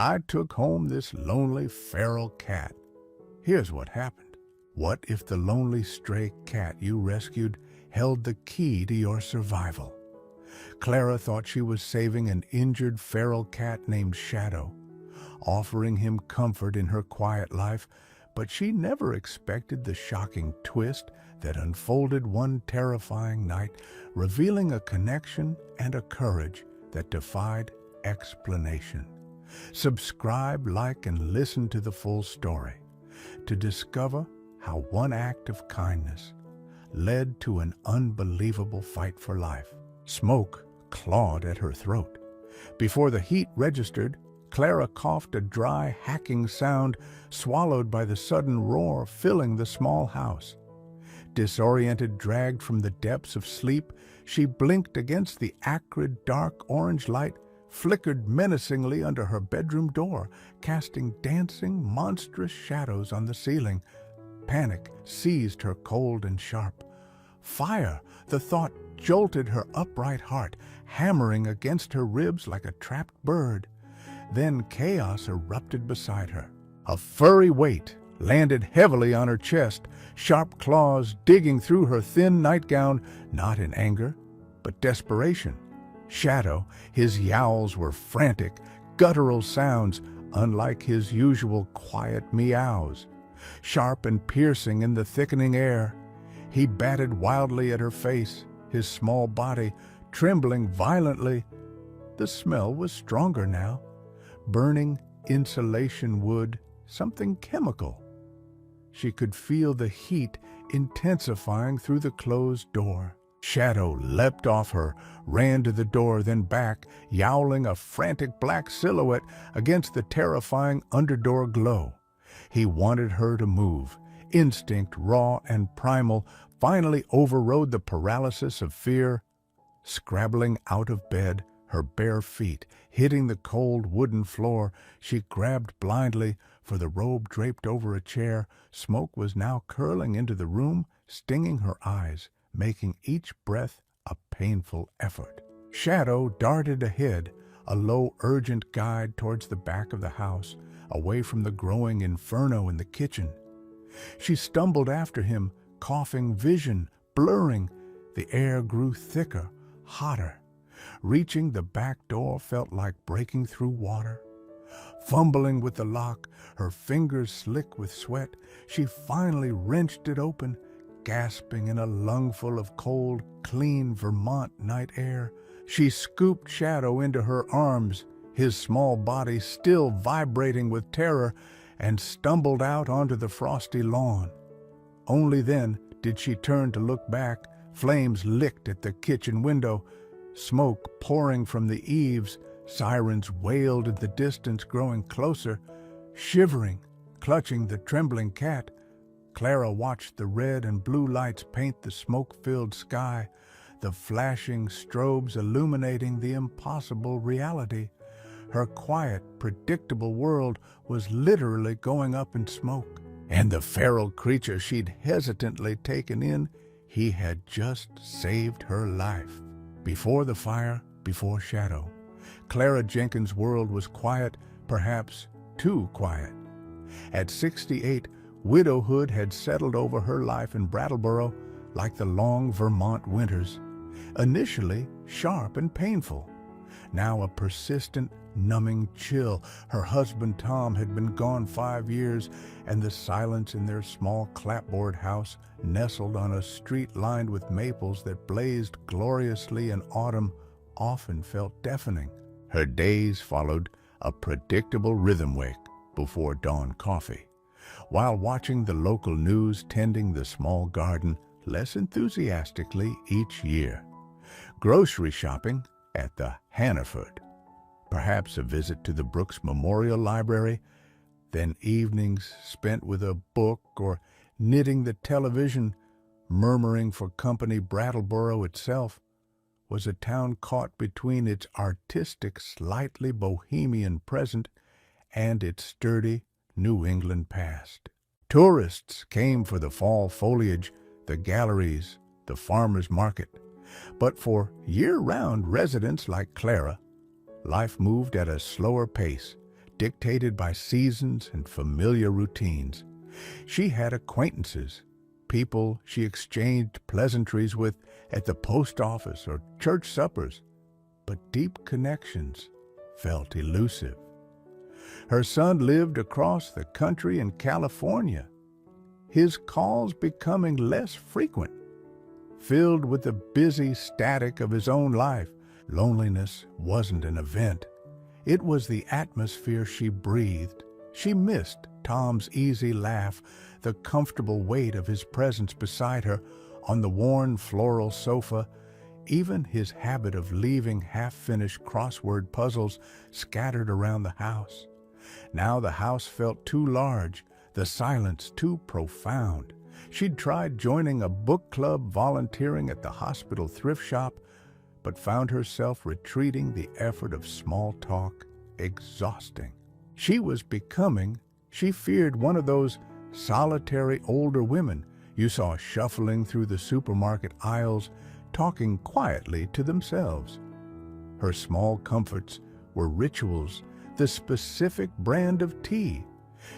I took home this lonely feral cat. Here's what happened. What if the lonely stray cat you rescued held the key to your survival? Clara thought she was saving an injured feral cat named Shadow, offering him comfort in her quiet life, but she never expected the shocking twist that unfolded one terrifying night, revealing a connection and a courage that defied explanation. Subscribe, like, and listen to the full story to discover how one act of kindness led to an unbelievable fight for life. Smoke clawed at her throat. Before the heat registered, Clara coughed a dry, hacking sound swallowed by the sudden roar filling the small house. Disoriented, dragged from the depths of sleep, she blinked against the acrid, dark orange light flickered menacingly under her bedroom door, casting dancing, monstrous shadows on the ceiling. Panic seized her cold and sharp. Fire! The thought jolted her upright heart, hammering against her ribs like a trapped bird. Then chaos erupted beside her. A furry weight landed heavily on her chest, sharp claws digging through her thin nightgown, not in anger, but desperation. Shadow, his yowls were frantic, guttural sounds, unlike his usual quiet meows. Sharp and piercing in the thickening air, he batted wildly at her face, his small body trembling violently. The smell was stronger now. Burning insulation wood, something chemical. She could feel the heat intensifying through the closed door. Shadow leapt off her, ran to the door, then back, yowling a frantic black silhouette against the terrifying underdoor glow. He wanted her to move. Instinct, raw and primal, finally overrode the paralysis of fear. Scrabbling out of bed, her bare feet hitting the cold wooden floor, she grabbed blindly for the robe draped over a chair. Smoke was now curling into the room, stinging her eyes, making each breath a painful effort. Shadow darted ahead, a low, urgent guide towards the back of the house, away from the growing inferno in the kitchen. She stumbled after him, coughing, vision blurring. The air grew thicker, hotter. Reaching the back door felt like breaking through water. Fumbling with the lock, her fingers slick with sweat, she finally wrenched it open, gasping in a lungful of cold, clean Vermont night air. She scooped Shadow into her arms, his small body still vibrating with terror, and stumbled out onto the frosty lawn. Only then did she turn to look back. Flames licked at the kitchen window, smoke pouring from the eaves. Sirens wailed in the distance, growing closer. Shivering, clutching the trembling cat, Clara watched the red and blue lights paint the smoke-filled sky, the flashing strobes illuminating the impossible reality. Her quiet, predictable world was literally going up in smoke. And the feral creature she'd hesitantly taken in, he had just saved her life. Before the fire, before Shadow, Clara Jenkins' world was quiet, perhaps too quiet. At 68, widowhood had settled over her life in Brattleboro like the long Vermont winters. Initially sharp and painful, now a persistent, numbing chill. Her husband Tom had been gone 5 years, and the silence in their small clapboard house, nestled on a street lined with maples that blazed gloriously in autumn, often felt deafening. Her days followed a predictable rhythm wake before dawn coffee, while watching the local news, tending the small garden less enthusiastically each year, grocery shopping at the Hannaford, perhaps a visit to the Brooks Memorial Library, then evenings spent with a book or knitting the television. Murmuring for company, Brattleboro itself was a town caught between its artistic, slightly bohemian present and its sturdy New England past. Tourists came for the fall foliage, the galleries, the farmers' market. But for year-round residents like Clara, life moved at a slower pace, dictated by seasons and familiar routines. She had acquaintances, people she exchanged pleasantries with at the post office or church suppers, but deep connections felt elusive. Her son lived across the country in California, his calls becoming less frequent. Filled with the busy static of his own life, loneliness wasn't an event. It was the atmosphere she breathed. She missed Tom's easy laugh, the comfortable weight of his presence beside her on the worn floral sofa, even his habit of leaving half-finished crossword puzzles scattered around the house. Now the house felt too large, the silence too profound. She'd tried joining a book club, volunteering at the hospital thrift shop, but found herself retreating the effort of small talk, exhausting. She was becoming, she feared, one of those solitary older women you saw shuffling through the supermarket aisles, talking quietly to themselves. Her small comforts were rituals, the specific brand of tea.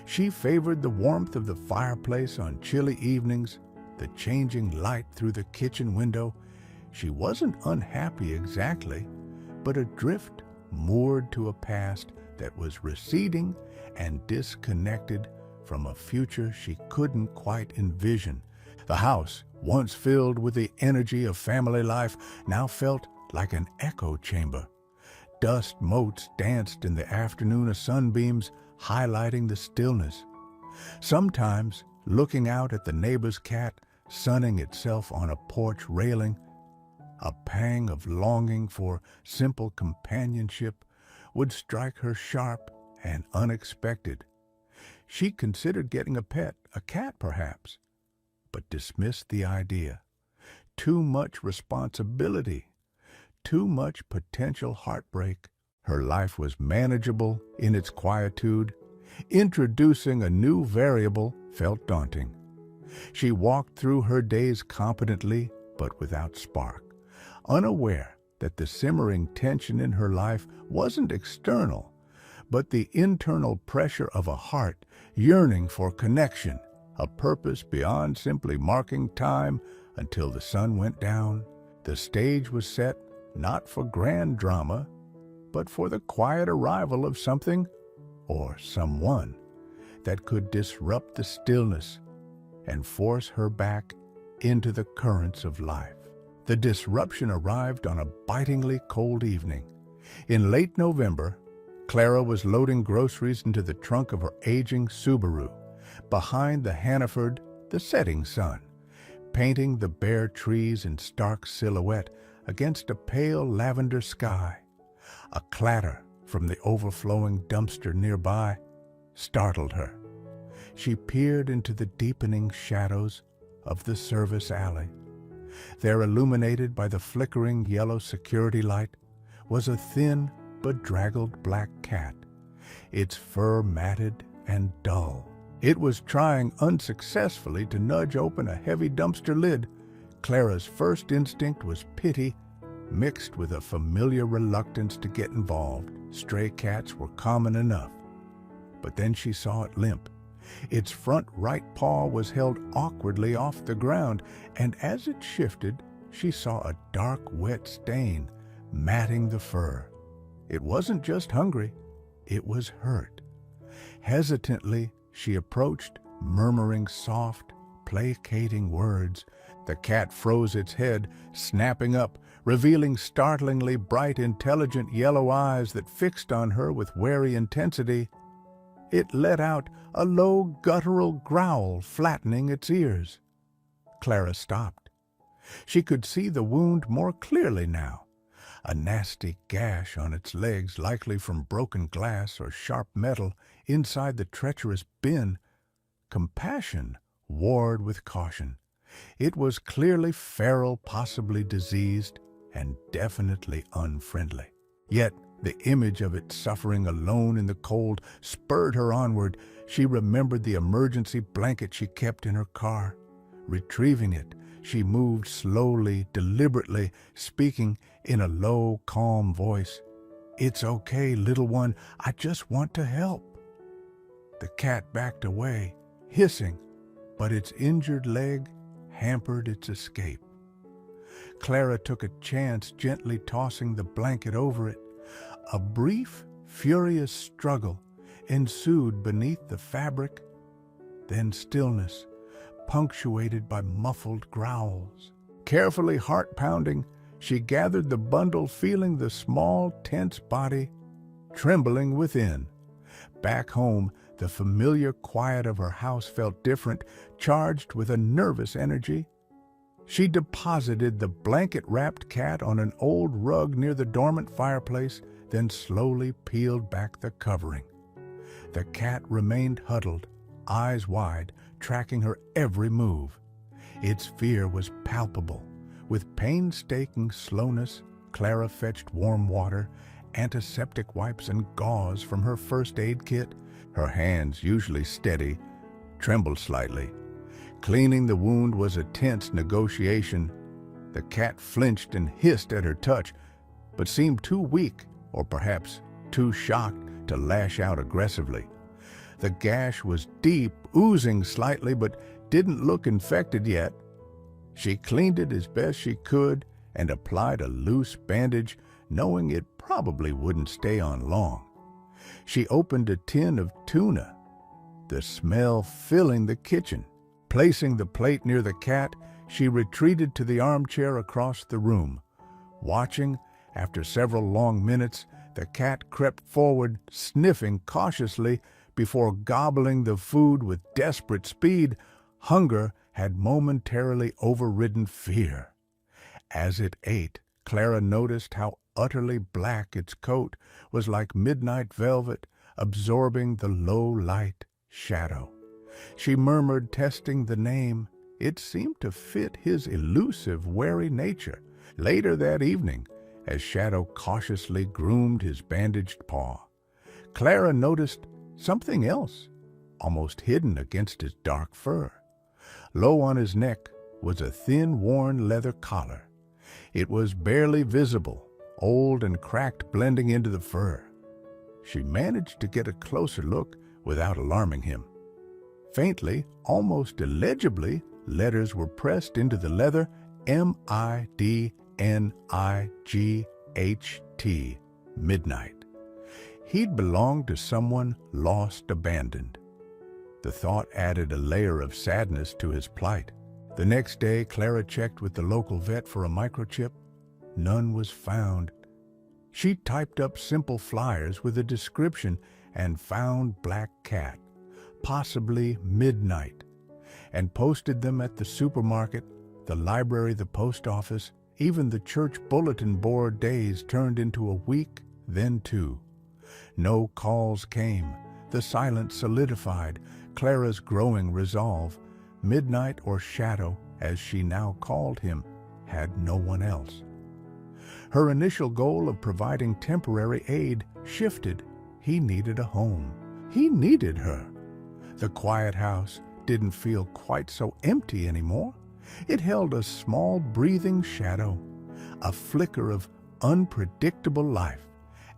She favored the warmth of the fireplace on chilly evenings, the changing light through the kitchen window. She wasn't unhappy exactly, but adrift, moored to a past that was receding and disconnected from a future she couldn't quite envision. The house, once filled with the energy of family life, now felt like an echo chamber. Dust motes danced in the afternoon of sunbeams, highlighting the stillness. Sometimes, looking out at the neighbor's cat sunning itself on a porch railing, a pang of longing for simple companionship would strike her sharp and unexpected. She considered getting a pet, a cat perhaps, but dismissed the idea. Too much responsibility, too much potential heartbreak. Her life was manageable in its quietude. Introducing a new variable felt daunting. She walked through her days competently, but without spark, unaware that the simmering tension in her life wasn't external, but the internal pressure of a heart yearning for connection, a purpose beyond simply marking time until the sun went down. The stage was set not for grand drama, but for the quiet arrival of something or someone that could disrupt the stillness and force her back into the currents of life. The disruption arrived on a bitingly cold evening. In late November, Clara was loading groceries into the trunk of her aging Subaru. Behind the Hannaford, the setting sun, painting the bare trees in stark silhouette against a pale lavender sky. A clatter from the overflowing dumpster nearby startled her. She peered into the deepening shadows of the service alley. There, illuminated by the flickering yellow security light, was a thin, bedraggled black cat, its fur matted and dull. It was trying unsuccessfully to nudge open a heavy dumpster lid. Clara's first instinct was pity, mixed with a familiar reluctance to get involved. Stray cats were common enough. But then she saw it limp. Its front right paw was held awkwardly off the ground, and as it shifted, she saw a dark, wet stain matting the fur. It wasn't just hungry, it was hurt. Hesitantly, she approached, murmuring soft, placating words. The cat froze its head, snapping up, revealing startlingly bright, intelligent yellow eyes that fixed on her with wary intensity. It let out a low, guttural growl, flattening its ears. Clara stopped. She could see the wound more clearly now. A nasty gash on its legs, likely from broken glass or sharp metal, inside the treacherous bin. Compassion warred with caution. It was clearly feral, possibly diseased, and definitely unfriendly. Yet the image of it suffering alone in the cold spurred her onward. She remembered the emergency blanket she kept in her car. Retrieving it, she moved slowly, deliberately, speaking in a low, calm voice. "It's okay, little one. I just want to help." The cat backed away, hissing, but its injured leg hampered its escape. Clara took a chance, gently tossing the blanket over it. A brief, furious struggle ensued beneath the fabric, then stillness, punctuated by muffled growls. Carefully heart-pounding, she gathered the bundle, feeling the small, tense body trembling within. Back home, the familiar quiet of her house felt different, charged with a nervous energy. She deposited the blanket-wrapped cat on an old rug near the dormant fireplace, then slowly peeled back the covering. The cat remained huddled, eyes wide, tracking her every move. Its fear was palpable. With painstaking slowness, Clara fetched warm water, antiseptic wipes, and gauze from her first aid kit. Her hands, usually steady, trembled slightly. Cleaning the wound was a tense negotiation. The cat flinched and hissed at her touch, but seemed too weak, or perhaps too shocked, to lash out aggressively. The gash was deep, oozing slightly, but didn't look infected yet. She cleaned it as best she could and applied a loose bandage, knowing it probably wouldn't stay on long. She opened a tin of tuna, the smell filling the kitchen. Placing the plate near the cat, she retreated to the armchair across the room. Watching, after several long minutes, the cat crept forward, sniffing cautiously before gobbling the food with desperate speed. Hunger had momentarily overridden fear. As it ate, Clara noticed how utterly black its coat was, like midnight velvet, absorbing the low-light shadow. She murmured, testing the name. It seemed to fit his elusive, wary nature. Later that evening, as Shadow cautiously groomed his bandaged paw, Clara noticed something else, almost hidden against his dark fur. Low on his neck was a thin, worn leather collar. It was barely visible, old and cracked, blending into the fur. She managed to get a closer look without alarming him. Faintly, almost illegibly, letters were pressed into the leather: MIDNIGHT, midnight. He'd belonged to someone lost, abandoned. The thought added a layer of sadness to his plight. The next day, Clara checked with the local vet for a microchip. None was found. She typed up simple flyers with a description and found black cat, possibly midnight, and posted them at the supermarket, the library, the post office, even the church bulletin board. Days turned into a week, then two. No calls came. The silence solidified Clara's growing resolve. Midnight, or Shadow, as she now called him, had no one else. Her initial goal of providing temporary aid shifted. He needed a home. He needed her. The quiet house didn't feel quite so empty anymore. It held a small, breathing shadow, a flicker of unpredictable life,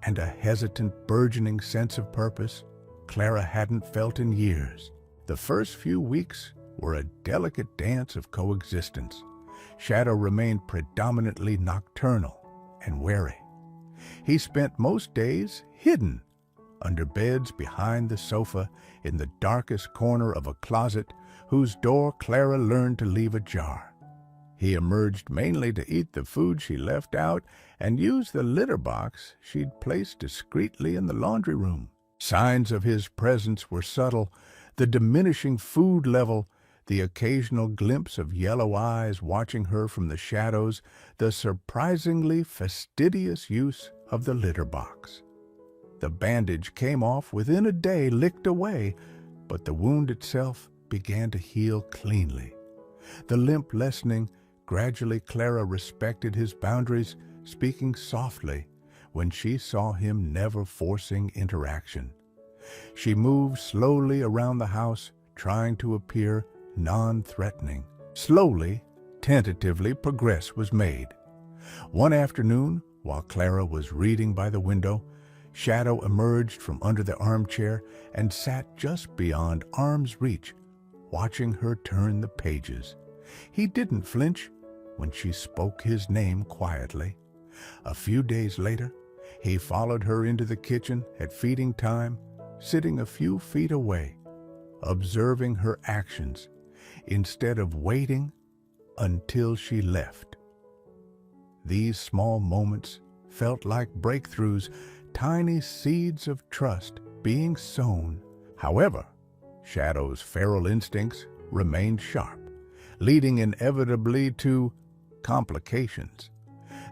and a hesitant, burgeoning sense of purpose Clara hadn't felt in years. The first few weeks were a delicate dance of coexistence. Shadow remained predominantly nocturnal and wary. He spent most days hidden under beds, behind the sofa, in the darkest corner of a closet whose door Clara learned to leave ajar. He emerged mainly to eat the food she left out and use the litter box she'd placed discreetly in the laundry room. Signs of his presence were subtle: the diminishing food level, the occasional glimpse of yellow eyes watching her from the shadows, the surprisingly fastidious use of the litter box. The bandage came off within a day, licked away, but the wound itself began to heal cleanly. The limp lessening, gradually Clara respected his boundaries, speaking softly when she saw him, never forcing interaction. She moved slowly around the house, trying to appear non-threatening. Slowly, tentatively, progress was made. One afternoon, while Clara was reading by the window, Shadow emerged from under the armchair and sat just beyond arm's reach, watching her turn the pages. He didn't flinch when she spoke his name quietly. A few days later, he followed her into the kitchen at feeding time, sitting a few feet away, observing her actions instead of waiting until she left. These small moments felt like breakthroughs, tiny seeds of trust being sown. However, Shadow's feral instincts remained sharp, leading inevitably to complications.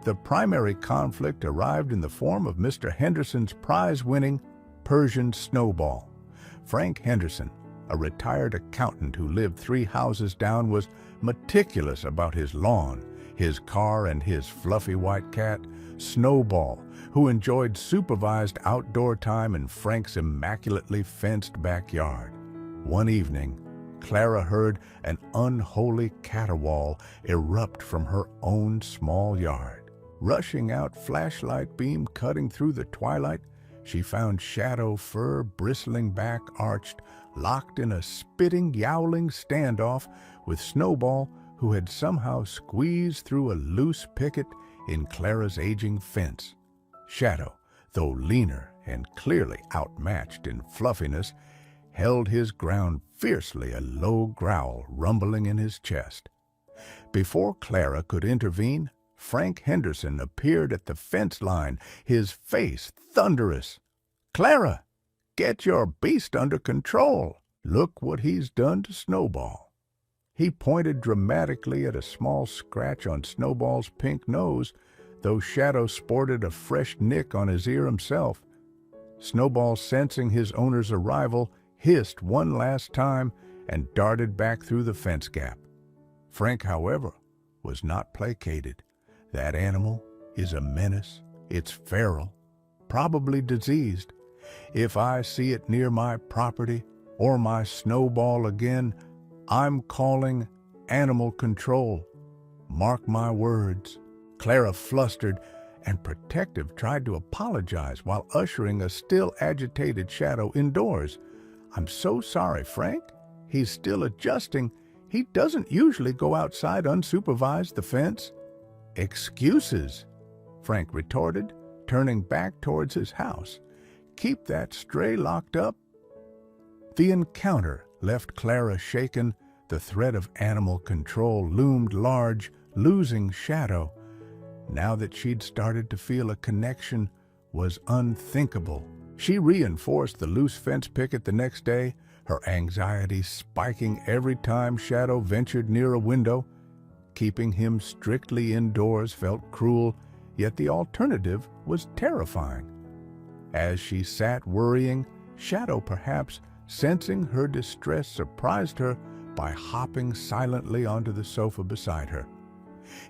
The primary conflict arrived in the form of Mr. Henderson's prize-winning Persian Snowball. Frank Henderson, a retired accountant who lived 3 houses down, was meticulous about his lawn, his car, and his fluffy white cat, Snowball, who enjoyed supervised outdoor time in Frank's immaculately fenced backyard. One evening, Clara heard an unholy caterwaul erupt from her own small yard. Rushing out, flashlight beam cutting through the twilight, she found Shadow, fur bristling back arched, locked in a spitting, yowling standoff with Snowball, who had somehow squeezed through a loose picket in Clara's aging fence. Shadow, though leaner and clearly outmatched in fluffiness, held his ground fiercely, a low growl rumbling in his chest. Before Clara could intervene, Frank Henderson appeared at the fence line, his face thunderous. "Clara, get your beast under control. Look what he's done to Snowball." He pointed dramatically at a small scratch on Snowball's pink nose, though Shadow sported a fresh nick on his ear himself. Snowball, sensing his owner's arrival, hissed one last time and darted back through the fence gap. Frank, however, was not placated. That animal is a menace. It's feral, probably diseased. If I see it near my property or my Snowball again, I'm calling animal control. Mark my words. Clara, flustered and protective, tried to apologize while ushering a still agitated Shadow indoors. "I'm so sorry, Frank. He's still adjusting. He doesn't usually go outside unsupervised, the fence." "Excuses," Frank retorted, turning back towards his house. "Keep that stray locked up." The encounter left Clara shaken. The threat of animal control loomed large, losing Shadow, now that she'd started to feel a connection, was unthinkable. She reinforced the loose fence picket the next day, her anxiety spiking every time Shadow ventured near a window. Keeping him strictly indoors felt cruel, yet the alternative was terrifying. As she sat worrying, Shadow, perhaps sensing her distress, surprised her by hopping silently onto the sofa beside her.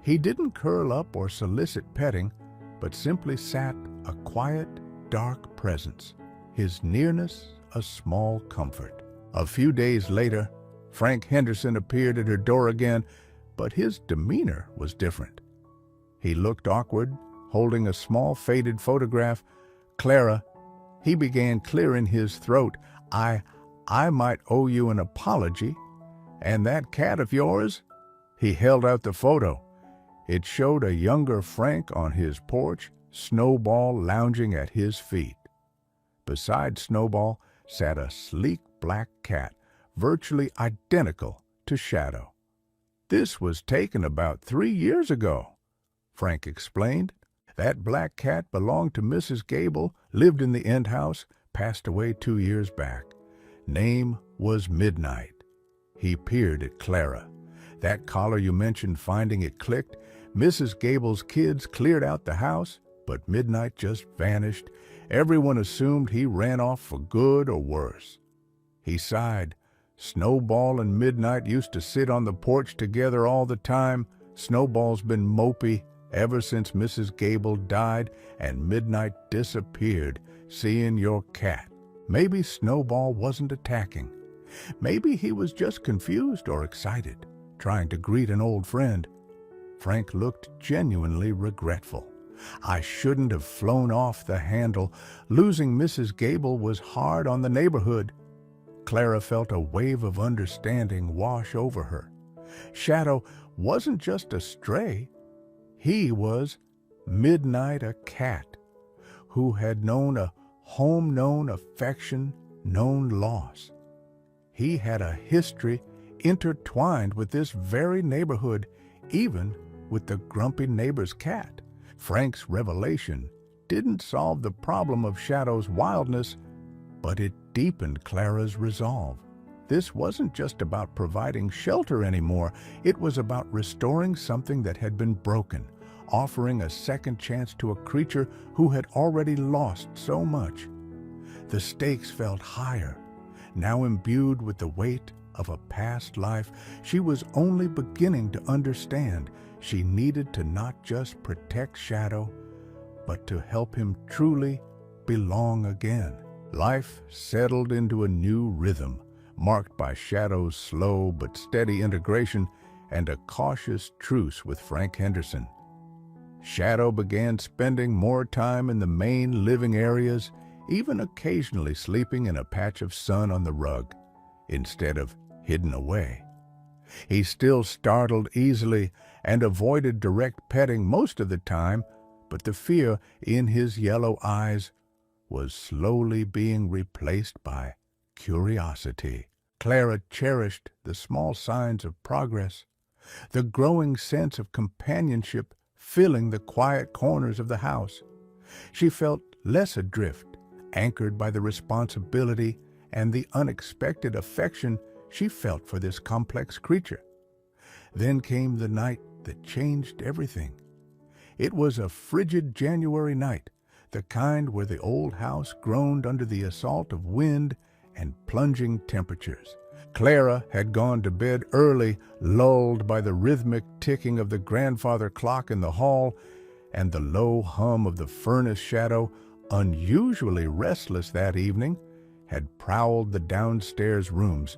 He didn't curl up or solicit petting, but simply sat, a quiet, dark presence, his nearness a small comfort. A few days later, Frank Henderson appeared at her door again, but his demeanor was different. He looked awkward, holding a small faded photograph. "Clara," he began, clearing his throat, I might owe you an apology. And that cat of yours?" He held out the photo. It showed a younger Frank on his porch, Snowball lounging at his feet. Beside Snowball sat a sleek black cat, virtually identical to Shadow. "This was taken about 3 years ago," Frank explained. "That black cat belonged to Mrs. Gable, lived in the end house, passed away 2 years back. Name was Midnight." He peered at Clara. "That collar you mentioned finding it clicked. Mrs. Gable's kids cleared out the house, but Midnight just vanished. Everyone assumed he ran off for good or worse." He sighed. "Snowball and Midnight used to sit on the porch together all the time. Snowball's been mopey ever since Mrs. Gable died, and Midnight disappeared, seeing your cat. Maybe Snowball wasn't attacking. Maybe he was just confused or excited, trying to greet an old friend." Frank looked genuinely regretful. I shouldn't have flown off the handle. Losing Mrs. Gable was hard on the neighborhood. Clara felt a wave of understanding wash over her. Shadow wasn't just a stray. He was Midnight, a cat who had known a home, known affection, known loss. He had a history intertwined with this very neighborhood, even with the grumpy neighbor's cat. Frank's revelation didn't solve the problem of Shadow's wildness, but it deepened Clara's resolve. This wasn't just about providing shelter anymore. It was about restoring something that had been broken, offering a second chance to a creature who had already lost so much. The stakes felt higher. Now imbued with the weight of a past life, she was only beginning to understand she needed to not just protect Shadow, but to help him truly belong again. Life settled into a new rhythm, marked by Shadow's slow but steady integration and a cautious truce with Frank Henderson. Shadow began spending more time in the main living areas, even occasionally sleeping in a patch of sun on the rug, instead of hidden away. He still startled easily and avoided direct petting most of the time, but the fear in his yellow eyes was slowly being replaced by curiosity. Clara cherished the small signs of progress, the growing sense of companionship filling the quiet corners of the house. She felt less adrift, anchored by the responsibility and the unexpected affection she felt for this complex creature. Then came the night that changed everything. It was a frigid January night, the kind where the old house groaned under the assault of wind and plunging temperatures. Clara had gone to bed early, lulled by the rhythmic ticking of the grandfather clock in the hall and the low hum of the furnace. Shadow, unusually restless that evening, had prowled the downstairs rooms.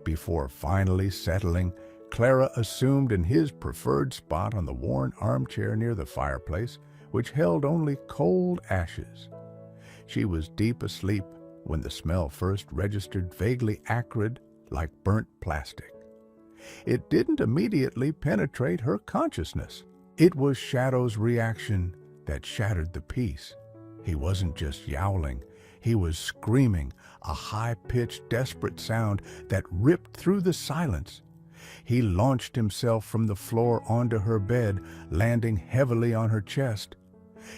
Before finally settling, Clara assumed in his preferred spot on the worn armchair near the fireplace, which held only cold ashes. She was deep asleep when the smell first registered, vaguely acrid, like burnt plastic. It didn't immediately penetrate her consciousness. It was Shadow's reaction that shattered the peace. He wasn't just yowling, he was screaming, a high-pitched, desperate sound that ripped through the silence. He launched himself from the floor onto her bed, landing heavily on her chest.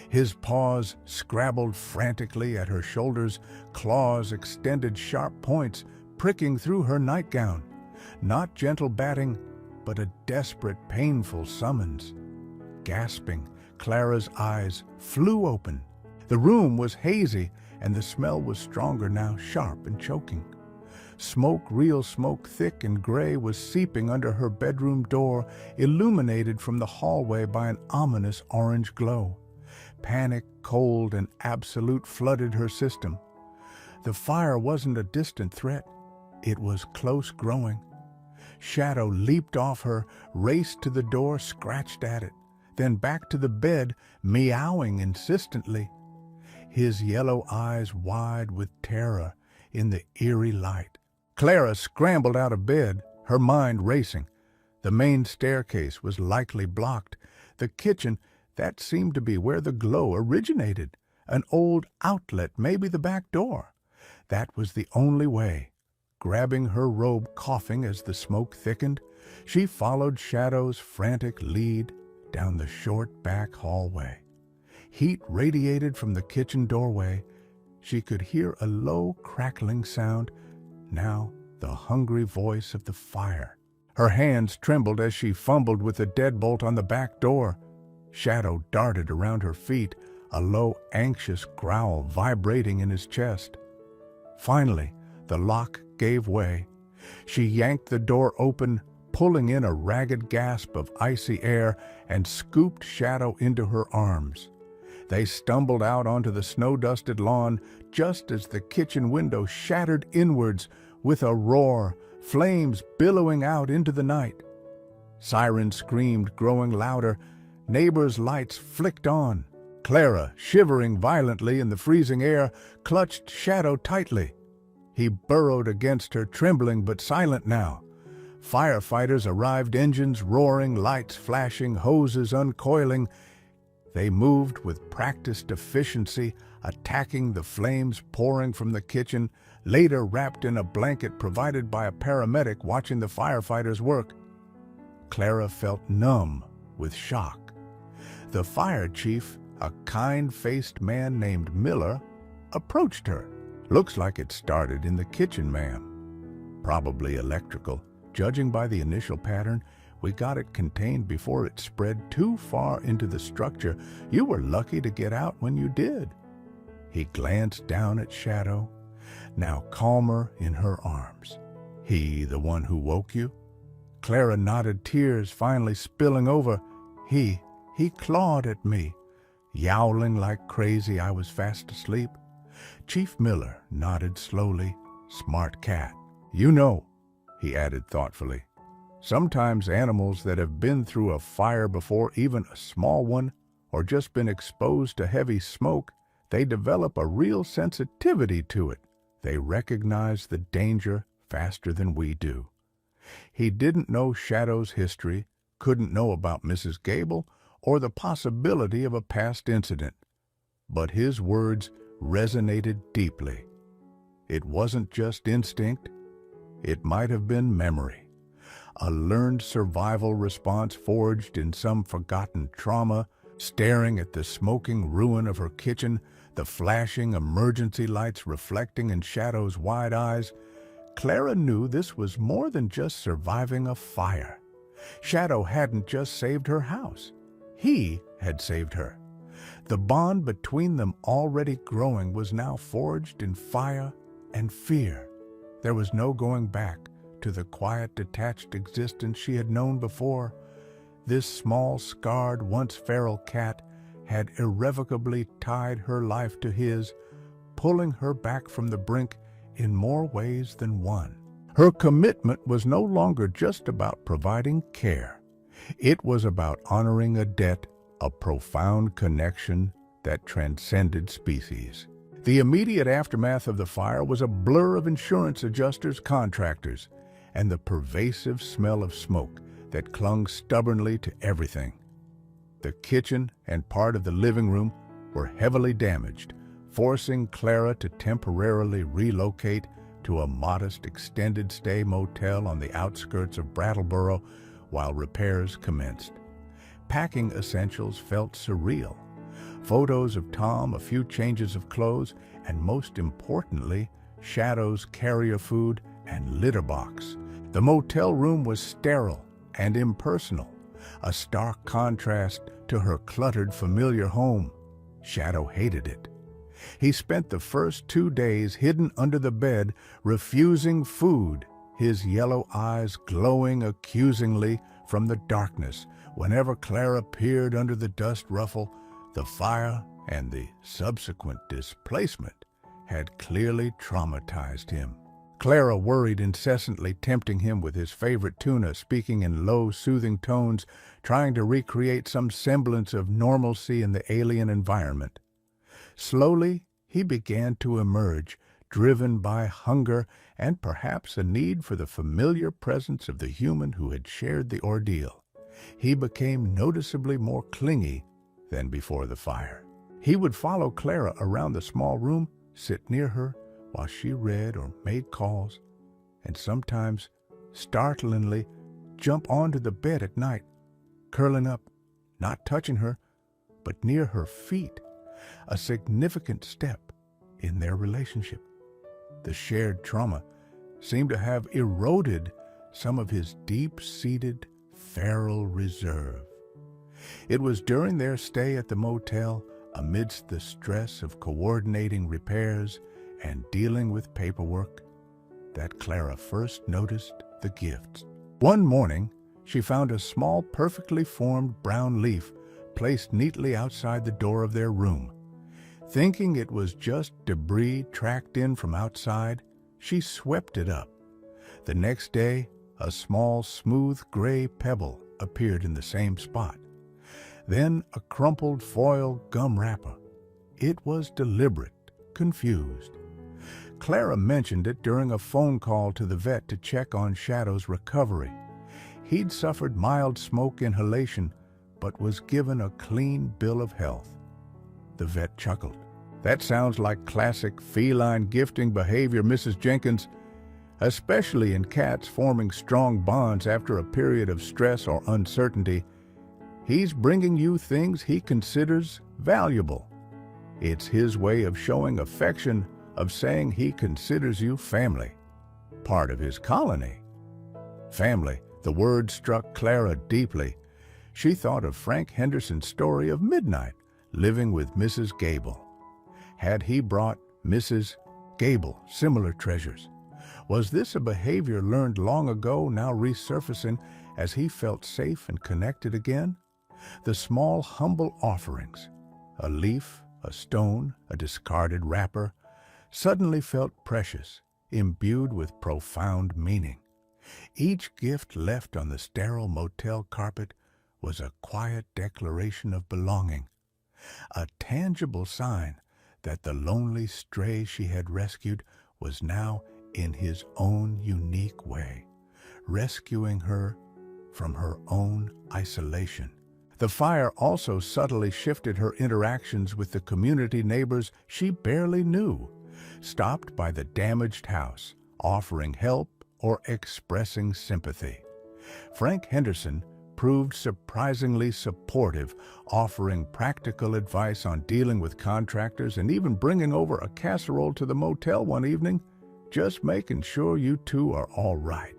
His paws scrabbled frantically at her shoulders, claws extended sharp points, pricking through her nightgown. Not gentle batting, but a desperate, painful summons. Gasping, Clara's eyes flew open. The room was hazy, and the smell was stronger now, sharp and choking. Smoke, real smoke, thick and gray, was seeping under her bedroom door, illuminated from the hallway by an ominous orange glow. Panic, cold, and absolute flooded her system. The fire wasn't a distant threat. It was close growing. Shadow leaped off her, raced to the door, scratched at it, then back to the bed, meowing insistently. His yellow eyes wide with terror in the eerie light. Clara scrambled out of bed, her mind racing. The main staircase was likely blocked. The kitchen, that seemed to be where the glow originated. An old outlet, maybe the back door. That was the only way. Grabbing her robe, coughing as the smoke thickened, she followed Shadow's frantic lead down the short back hallway. Heat radiated from the kitchen doorway. She could hear a low, crackling sound, now the hungry voice of the fire. Her hands trembled as she fumbled with the deadbolt on the back door. Shadow darted around her feet, a low, anxious growl vibrating in his chest. Finally, the lock gave way. She yanked the door open, pulling in a ragged gasp of icy air, and scooped Shadow into her arms. They stumbled out onto the snow-dusted lawn just as the kitchen window shattered inwards with a roar, flames billowing out into the night. Sirens screamed, growing louder. Neighbors' lights flicked on. Clara, shivering violently in the freezing air, clutched Shadow tightly. He burrowed against her, trembling but silent now. Firefighters arrived, engines roaring, lights flashing, hoses uncoiling. They moved with practiced efficiency, attacking the flames pouring from the kitchen, later wrapped in a blanket provided by a paramedic watching the firefighters work. Clara felt numb with shock. The fire chief, a kind-faced man named Miller, approached her. "Looks like it started in the kitchen, ma'am. Probably electrical. Judging by the initial pattern, we got it contained before it spread too far into the structure. You were lucky to get out when you did." He glanced down at Shadow, now calmer in her arms. "He the one who woke you?" Clara nodded, tears finally spilling over. He clawed at me, yowling like crazy I was fast asleep." Chief Miller nodded slowly. "Smart cat. You know," he added thoughtfully, "sometimes animals that have been through a fire before, even a small one, or just been exposed to heavy smoke, they develop a real sensitivity to it. They recognize the danger faster than we do." He didn't know Shadow's history, couldn't know about Mrs. Gable, or the possibility of a past incident. But his words resonated deeply. It wasn't just instinct. It might have been memory, a learned survival response forged in some forgotten trauma. Staring at the smoking ruin of her kitchen, the flashing emergency lights reflecting in Shadow's wide eyes, Clara knew this was more than just surviving a fire. Shadow hadn't just saved her house. He had saved her. The bond between them, already growing, was now forged in fire and fear. There was no going back to the quiet, detached existence she had known before. This small, scarred, once feral cat had irrevocably tied her life to his, pulling her back from the brink in more ways than one. Her commitment was no longer just about providing care. It was about honoring a debt, a profound connection that transcended species. The immediate aftermath of the fire was a blur of insurance adjusters, contractors, and the pervasive smell of smoke that clung stubbornly to everything. The kitchen and part of the living room were heavily damaged, forcing Clara to temporarily relocate to a modest extended-stay motel on the outskirts of Brattleboro while repairs commenced. Packing essentials felt surreal. Photos of Tom, a few changes of clothes, and most importantly, Shadow's carrier food and litter box. The motel room was sterile and impersonal, a stark contrast to her cluttered, familiar home. Shadow hated it. He spent the first 2 days hidden under the bed, refusing food, his yellow eyes glowing accusingly from the darkness whenever Clara peered under the dust ruffle. The fire and the subsequent displacement had clearly traumatized him. Clara worried incessantly, tempting him with his favorite tuna, speaking in low, soothing tones, trying to recreate some semblance of normalcy in the alien environment. Slowly, he began to emerge, driven by hunger and perhaps a need for the familiar presence of the human who had shared the ordeal. He became noticeably more clingy than before the fire. He would follow Clara around the small room, sit near her while she read or made calls, and sometimes, startlingly, jump onto the bed at night, curling up, not touching her, but near her feet, a significant step in their relationship. The shared trauma seemed to have eroded some of his deep-seated feral reserve. It was during their stay at the motel, amidst the stress of coordinating repairs and dealing with paperwork, that Clara first noticed the gifts. One morning, she found a small, perfectly formed brown leaf placed neatly outside the door of their room. Thinking it was just debris tracked in from outside, she swept it up. The next day, a small, smooth gray pebble appeared in the same spot. then a crumpled foil gum wrapper. It was deliberate, confused. Clara mentioned it during a phone call to the vet to check on Shadow's recovery. He'd suffered mild smoke inhalation, but was given a clean bill of health. The vet chuckled. "That sounds like classic feline gifting behavior, Mrs. Jenkins, especially in cats forming strong bonds after a period of stress or uncertainty. He's bringing you things he considers valuable. It's his way of showing affection, of saying he considers you family, part of his colony." Family, the word struck Clara deeply. She thought of Frank Henderson's story of Midnight, living with Mrs. Gable. Had he brought Mrs. Gable similar treasures? Was this a behavior learned long ago now resurfacing as he felt safe and connected again? The small, humble offerings, a leaf, a stone, a discarded wrapper, suddenly felt precious, imbued with profound meaning. Each gift left on the sterile motel carpet was a quiet declaration of belonging, a tangible sign that the lonely stray she had rescued was now in his own unique way, rescuing her from her own isolation. The fire also subtly shifted her interactions with the community neighbors she barely knew, stopped by the damaged house, offering help or expressing sympathy. Frank Henderson proved surprisingly supportive, offering practical advice on dealing with contractors and even bringing over a casserole to the motel one evening, just making sure you two are all right.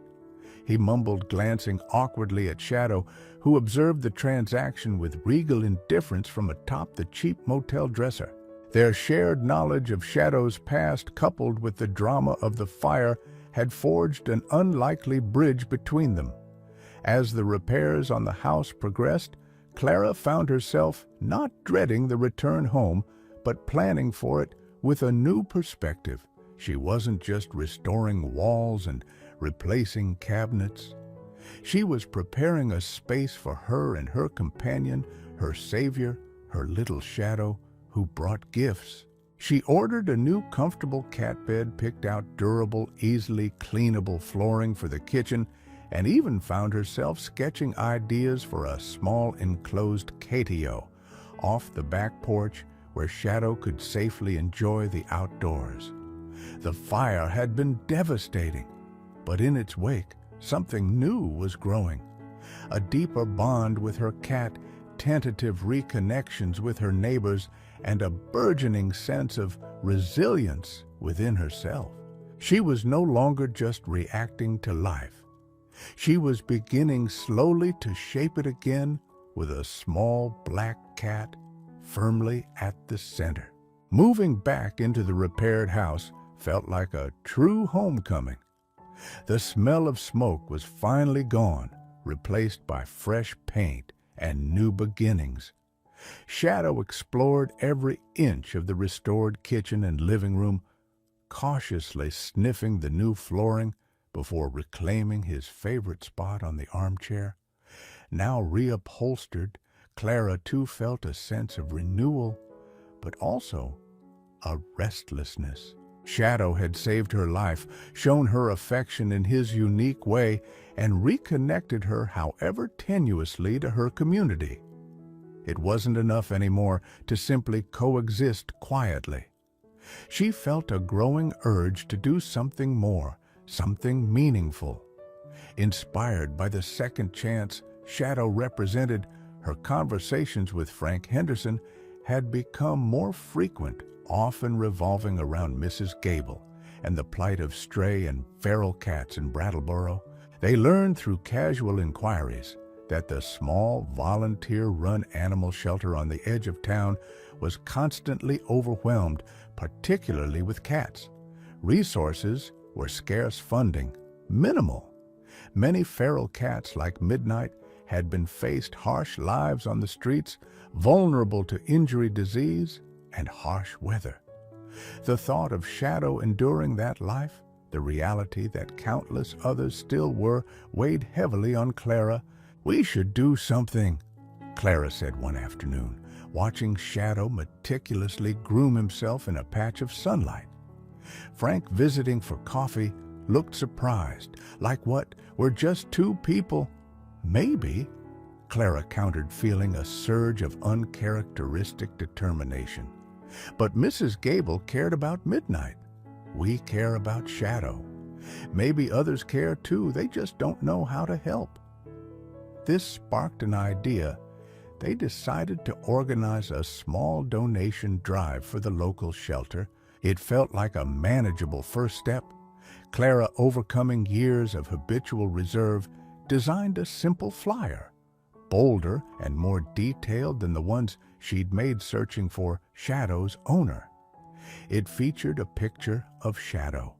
He mumbled, glancing awkwardly at Shadow, who observed the transaction with regal indifference from atop the cheap motel dresser. Their shared knowledge of Shadow's past, coupled with the drama of the fire, had forged an unlikely bridge between them. As the repairs on the house progressed, Clara found herself not dreading the return home, but planning for it with a new perspective. She wasn't just restoring walls and replacing cabinets. She was preparing a space for her and her companion, her savior, her little Shadow, who brought gifts. She ordered a new comfortable cat bed, picked out durable, easily cleanable flooring for the kitchen, and even found herself sketching ideas for a small enclosed catio off the back porch where Shadow could safely enjoy the outdoors. The fire had been devastating, but in its wake, something new was growing. A deeper bond with her cat, tentative reconnections with her neighbors, and a burgeoning sense of resilience within herself. She was no longer just reacting to life. She was beginning slowly to shape it again, with a small black cat firmly at the center. Moving back into the repaired house felt like a true homecoming. The smell of smoke was finally gone, replaced by fresh paint and new beginnings. Shadow explored every inch of the restored kitchen and living room, cautiously sniffing the new flooring before reclaiming his favorite spot on the armchair. Now reupholstered, Clara too felt a sense of renewal, but also a restlessness. Shadow had saved her life, shown her affection in his unique way, and reconnected her, however tenuously, to her community. It wasn't enough anymore to simply coexist quietly. She felt a growing urge to do something more, something meaningful. Inspired by the second chance Shadow represented, her conversations with Frank Henderson had become more frequent, often revolving around Mrs. Gable and the plight of stray and feral cats in Brattleboro. They learned through casual inquiries that the small, volunteer-run animal shelter on the edge of town was constantly overwhelmed, particularly with cats. Resources were scarce, funding minimal. Many feral cats, like Midnight, had been faced harsh lives on the streets, vulnerable to injury, disease, and harsh weather. The thought of Shadow enduring that life, the reality that countless others still were, weighed heavily on Clara. "We should do something," Clara said one afternoon, watching Shadow meticulously groom himself in a patch of sunlight. Frank, visiting for coffee, looked surprised, like what, we're just two people? Maybe, Clara countered, feeling a surge of uncharacteristic determination. But Mrs. Gable cared about Midnight. We care about Shadow. Maybe others care too, they just don't know how to help. This sparked an idea. They decided to organize a small donation drive for the local shelter. It felt like a manageable first step. Clara, overcoming years of habitual reserve, designed a simple flyer, bolder and more detailed than the ones she'd made searching for Shadow's owner. It featured a picture of Shadow,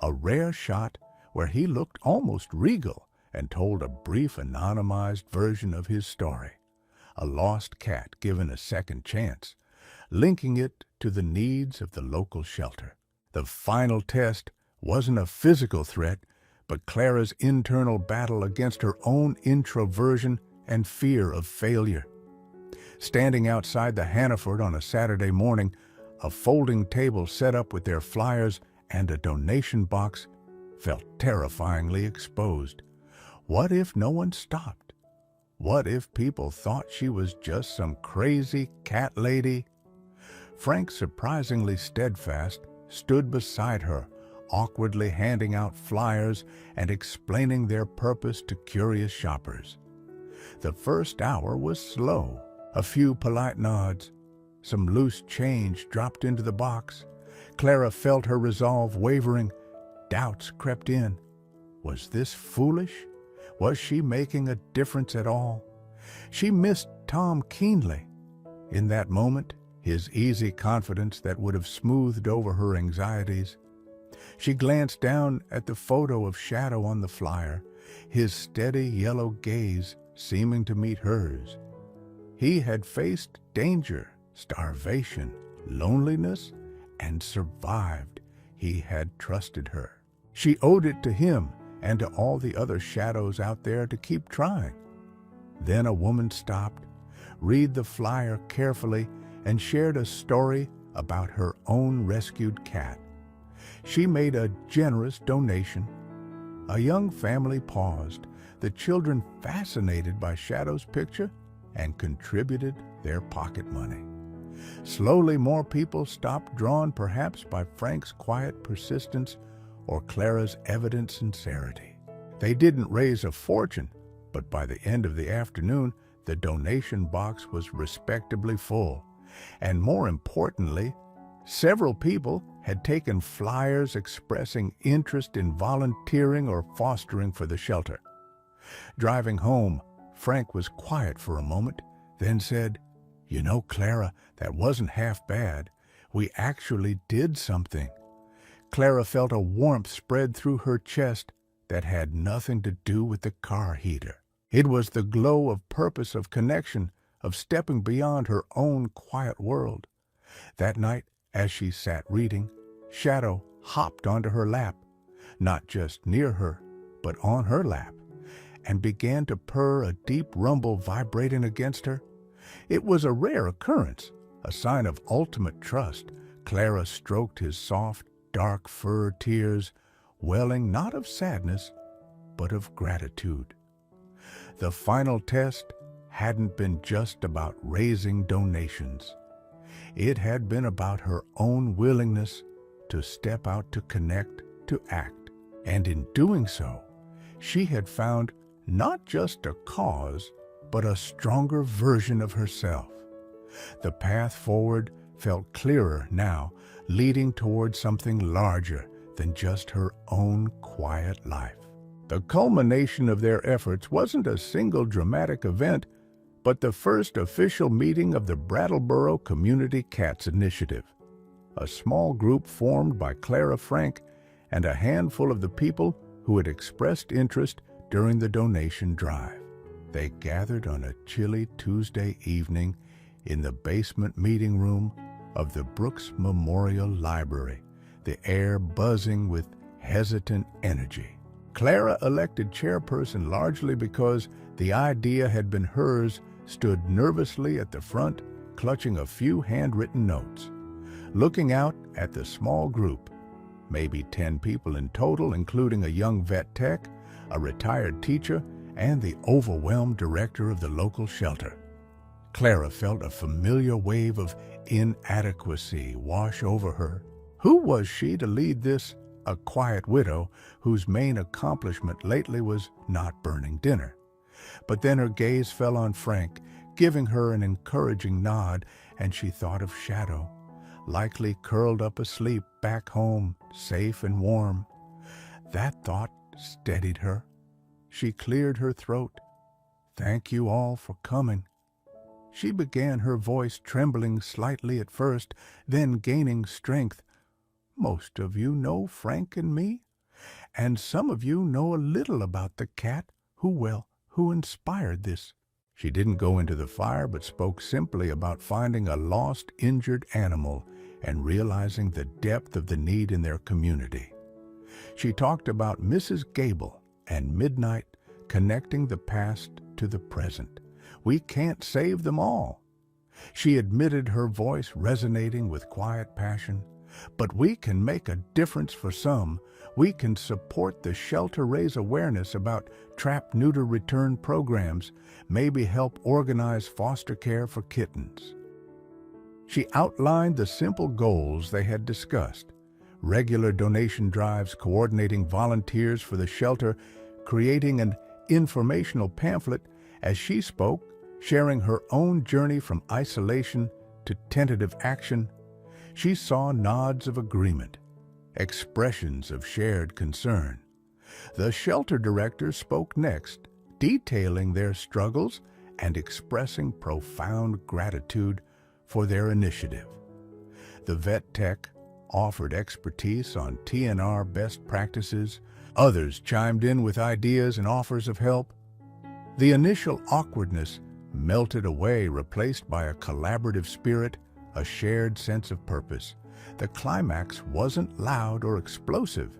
a rare shot where he looked almost regal and told a brief anonymized version of his story, a lost cat given a second chance, linking it to the needs of the local shelter. The final test wasn't a physical threat, but Clara's internal battle against her own introversion and fear of failure. Standing outside the Hannaford on a Saturday morning, a folding table set up with their flyers and a donation box felt terrifyingly exposed. What if no one stopped? What if people thought she was just some crazy cat lady? Frank, surprisingly steadfast, stood beside her, awkwardly handing out flyers and explaining their purpose to curious shoppers. The first hour was slow. A few polite nods, some loose change dropped into the box. Clara felt her resolve wavering. Doubts crept in. Was this foolish? Was she making a difference at all? She missed Tom keenly. In that moment, his easy confidence that would have smoothed over her anxieties. She glanced down at the photo of Shadow on the flyer, his steady yellow gaze seeming to meet hers. He had faced danger, starvation, loneliness, and survived. He had trusted her. She owed it to him and to all the other Shadows out there to keep trying. Then a woman stopped, read the flyer carefully, and shared a story about her own rescued cat. She made a generous donation. A young family paused, the children fascinated by Shadow's picture, and contributed their pocket money. Slowly, more people stopped, drawn perhaps by Frank's quiet persistence or Clara's evident sincerity. They didn't raise a fortune, but by the end of the afternoon, the donation box was respectably full. And more importantly, several people had taken flyers expressing interest in volunteering or fostering for the shelter. Driving home, Frank was quiet for a moment, then said, "You know, Clara, that wasn't half bad. We actually did something." Clara felt a warmth spread through her chest that had nothing to do with the car heater. It was the glow of purpose, of connection, of stepping beyond her own quiet world. That night, as she sat reading, Shadow hopped onto her lap, not just near her, but on her lap, and began to purr, a deep rumble vibrating against her. It was a rare occurrence, a sign of ultimate trust. Clara stroked his soft, dark fur tears, welling not of sadness, but of gratitude. The final test hadn't been just about raising donations. It had been about her own willingness to step out, to connect, to act. And in doing so, she had found not just a cause, but a stronger version of herself. The path forward felt clearer now, leading toward something larger than just her own quiet life. The culmination of their efforts wasn't a single dramatic event, but the first official meeting of the Brattleboro Community Cats Initiative, a small group formed by Clara, Frank, and a handful of the people who had expressed interest during the donation drive. They gathered on a chilly Tuesday evening in the basement meeting room of the Brooks Memorial Library, the air buzzing with hesitant energy. Clara elected chairperson largely because the idea had been hers stood nervously at the front, clutching a few handwritten notes. Looking out at the small group, maybe 10 people in total, including a young vet tech, a retired teacher, and the overwhelmed director of the local shelter, Clara felt a familiar wave of inadequacy wash over her. Who was she to lead this, a quiet widow whose main accomplishment lately was not burning dinner? But then her gaze fell on Frank, giving her an encouraging nod, and she thought of Shadow, likely curled up asleep back home, safe and warm. That thought steadied her. She cleared her throat. "Thank you all for coming." She began, her voice trembling slightly at first, then gaining strength. "Most of you know Frank and me, and some of you know a little about the cat who inspired this." She didn't go into the fire, but spoke simply about finding a lost, injured animal and realizing the depth of the need in their community. She talked about Mrs. Gable and Midnight, connecting the past to the present. We can't save them all. She admitted, her voice resonating with quiet passion. But we can make a difference for some. We can support the shelter, raise awareness about trap-neuter return programs, maybe help organize foster care for kittens. She outlined the simple goals they had discussed: regular donation drives, coordinating volunteers for the shelter, creating an informational pamphlet. As she spoke, sharing her own journey from isolation to tentative action, she saw nods of agreement, expressions of shared concern. The shelter director spoke next, detailing their struggles and expressing profound gratitude for their initiative. The vet tech offered expertise on TNR best practices. Others chimed in with ideas and offers of help. The initial awkwardness melted away, replaced by a collaborative spirit, a shared sense of purpose. The climax wasn't loud or explosive.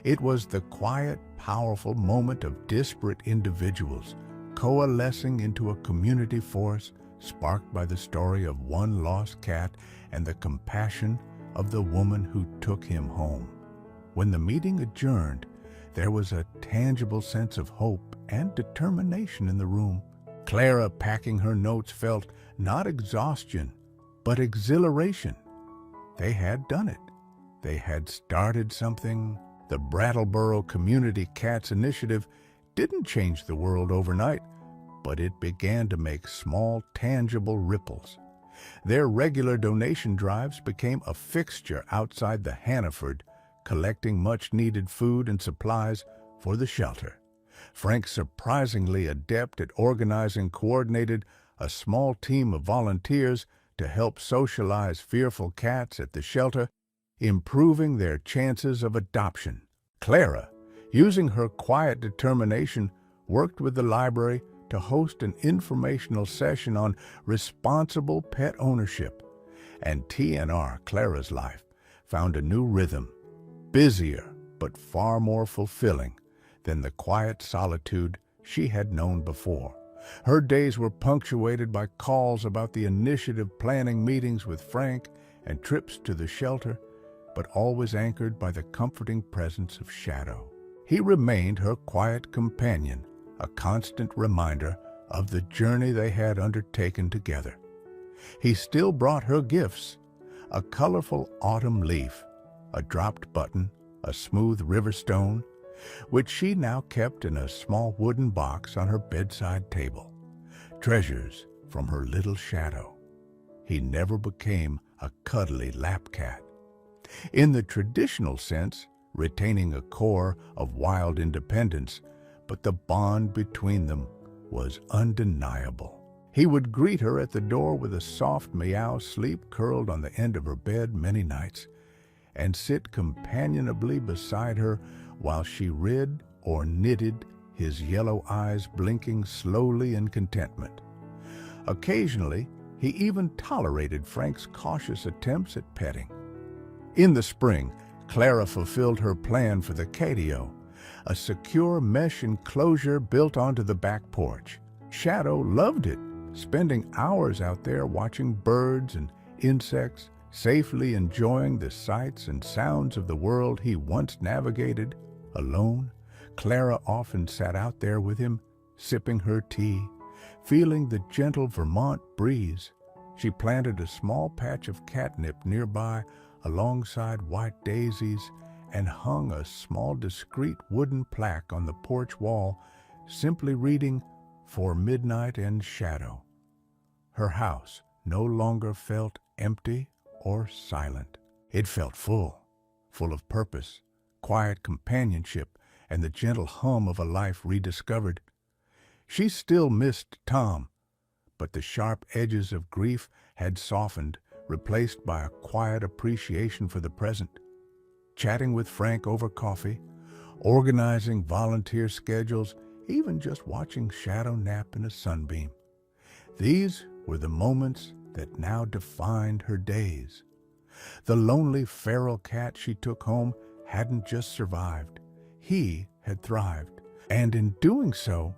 It was the quiet, powerful moment of disparate individuals coalescing into a community force, sparked by the story of one lost cat and the compassion of the woman who took him home. When the meeting adjourned, there was a tangible sense of hope and determination in the room. Clara, packing her notes, felt not exhaustion, but exhilaration. They had done it. They had started something. The Brattleboro Community Cats Initiative didn't change the world overnight, but it began to make small, tangible ripples. Their regular donation drives became a fixture outside the Hannaford, collecting much-needed food and supplies for the shelter. Frank, surprisingly adept at organizing, coordinated a small team of volunteers to help socialize fearful cats at the shelter, improving their chances of adoption. Clara, using her quiet determination, worked with the library to host an informational session on responsible pet ownership. And TNR, Clara's life, found a new rhythm, busier but far more fulfilling than the quiet solitude she had known before. Her days were punctuated by calls about the initiative, planning meetings with Frank, and trips to the shelter, but always anchored by the comforting presence of Shadow. He remained her quiet companion, a constant reminder of the journey they had undertaken together. He still brought her gifts: a colorful autumn leaf, a dropped button, a smooth river stone, which she now kept in a small wooden box on her bedside table. Treasures from her little Shadow. He never became a cuddly lap cat, in the traditional sense, retaining a core of wild independence, but the bond between them was undeniable. He would greet her at the door with a soft meow, sleep curled on the end of her bed many nights, and sit companionably beside her while she read or knitted, his yellow eyes blinking slowly in contentment. Occasionally, he even tolerated Frank's cautious attempts at petting. In the spring, Clara fulfilled her plan for the catio, a secure mesh enclosure built onto the back porch. Shadow loved it, spending hours out there watching birds and insects, safely enjoying the sights and sounds of the world he once navigated alone. Clara often sat out there with him, sipping her tea, feeling the gentle Vermont breeze. She planted a small patch of catnip nearby alongside white daisies and hung a small discreet wooden plaque on the porch wall, simply reading, "For Midnight and Shadow." Her house no longer felt empty or silent. It felt full of purpose, quiet companionship, and the gentle hum of a life rediscovered. She still missed Tom, but the sharp edges of grief had softened, replaced by a quiet appreciation for the present. Chatting with Frank over coffee, organizing volunteer schedules, even just watching Shadow nap in a sunbeam. These were the moments that now defined her days. The lonely feral cat she took home hadn't just survived, he had thrived. And in doing so,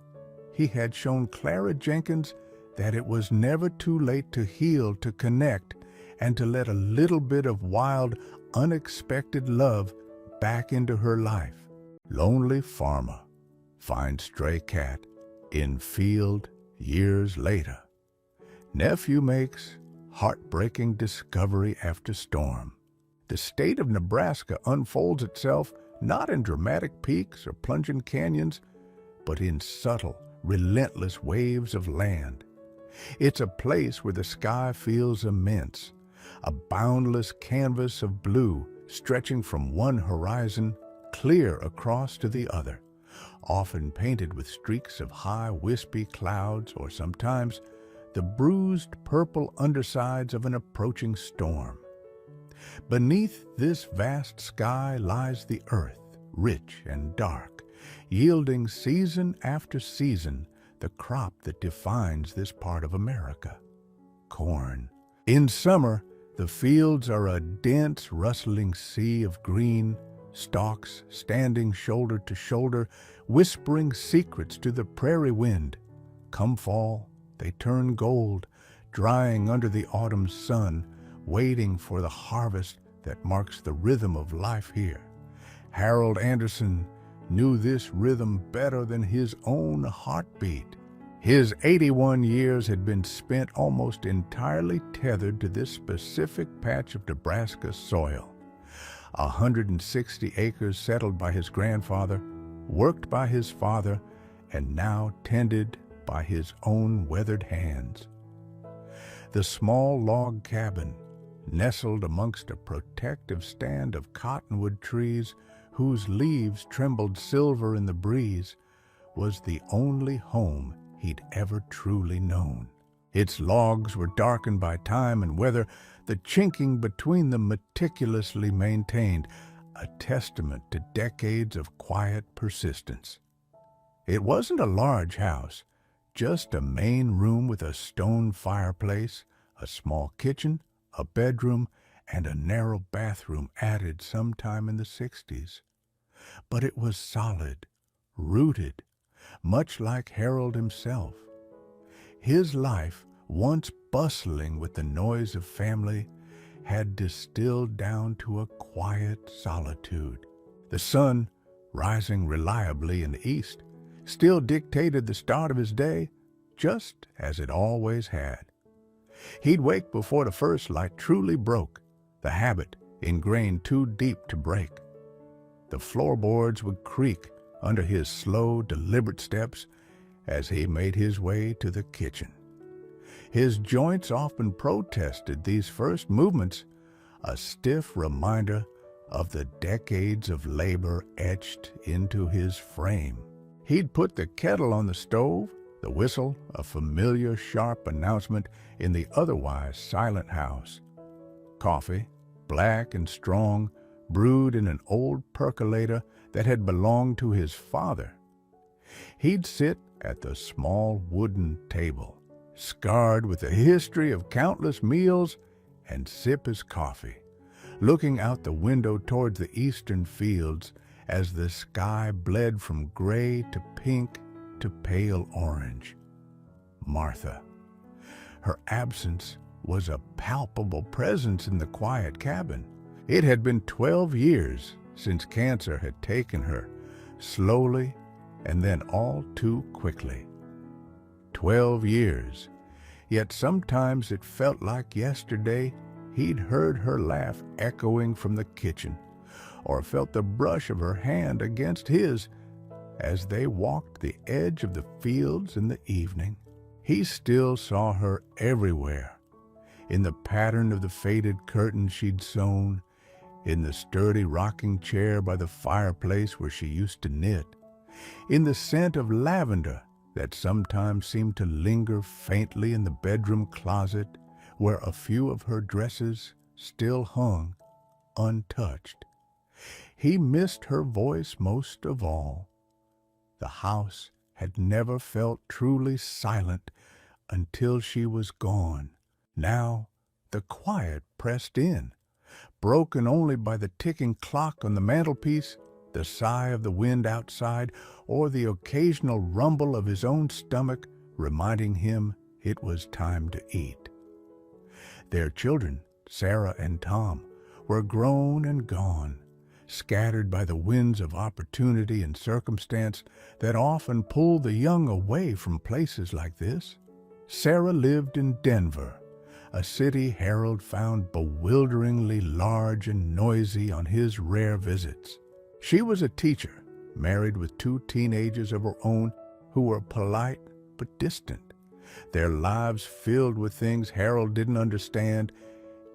he had shown Clara Jenkins that it was never too late to heal, to connect, and to let a little bit of wild, unexpected love back into her life. Lonely farmer finds stray cat in field years later. Nephew makes heartbreaking discovery after storm. The state of Nebraska unfolds itself not in dramatic peaks or plunging canyons, but in subtle, relentless waves of land. It's a place where the sky feels immense, a boundless canvas of blue stretching from one horizon clear across to the other, often painted with streaks of high, wispy clouds or sometimes the bruised purple undersides of an approaching storm. Beneath this vast sky lies the earth, rich and dark, yielding season after season the crop that defines this part of America: corn. In summer, the fields are a dense, rustling sea of green, stalks standing shoulder to shoulder, whispering secrets to the prairie wind. Come fall, they turn gold, drying under the autumn sun, waiting for the harvest that marks the rhythm of life here. Harold Anderson knew this rhythm better than his own heartbeat. His 81 years had been spent almost entirely tethered to this specific patch of Nebraska soil. 160 acres settled by his grandfather, worked by his father, and now tended by his own weathered hands. The small log cabin, nestled amongst a protective stand of cottonwood trees whose leaves trembled silver in the breeze, was the only home he'd ever truly known. Its logs were darkened by time and weather, the chinking between them meticulously maintained, a testament to decades of quiet persistence. It wasn't a large house, just a main room with a stone fireplace, a small kitchen, a bedroom, and a narrow bathroom added sometime in the 60s. But it was solid, rooted, much like Harold himself. His life, once bustling with the noise of family, had distilled down to a quiet solitude. The sun, rising reliably in the east, still dictated the start of his day, just as it always had. He'd wake before the first light truly broke, the habit ingrained too deep to break. The floorboards would creak under his slow, deliberate steps as he made his way to the kitchen. His joints often protested these first movements, a stiff reminder of the decades of labor etched into his frame. He'd put the kettle on the stove, the whistle a familiar sharp announcement in the otherwise silent house. Coffee, black and strong, brewed in an old percolator that had belonged to his father. He'd sit at the small wooden table, scarred with the history of countless meals, and sip his coffee, looking out the window towards the eastern fields as the sky bled from gray to pink to pale orange. Martha, Her absence was a palpable presence in the quiet cabin. It had been 12 years since cancer had taken her, slowly and then all too quickly. 12 years, yet sometimes it felt like yesterday he'd heard her laugh echoing from the kitchen, or felt the brush of her hand against his as they walked the edge of the fields in the evening. He still saw her everywhere, in the pattern of the faded curtains she'd sewn, in the sturdy rocking chair by the fireplace where she used to knit, in the scent of lavender that sometimes seemed to linger faintly in the bedroom closet where a few of her dresses still hung untouched. He missed her voice most of all. The house had never felt truly silent until she was gone. Now the quiet pressed in, broken only by the ticking clock on the mantelpiece, the sigh of the wind outside, or the occasional rumble of his own stomach reminding him it was time to eat. Their children, Sarah and Tom, were grown and gone, scattered by the winds of opportunity and circumstance that often pull the young away from places like this. Sarah lived in Denver, a city Harold found bewilderingly large and noisy on his rare visits. She was a teacher, married with 2 teenagers of her own who were polite but distant, their lives filled with things Harold didn't understand,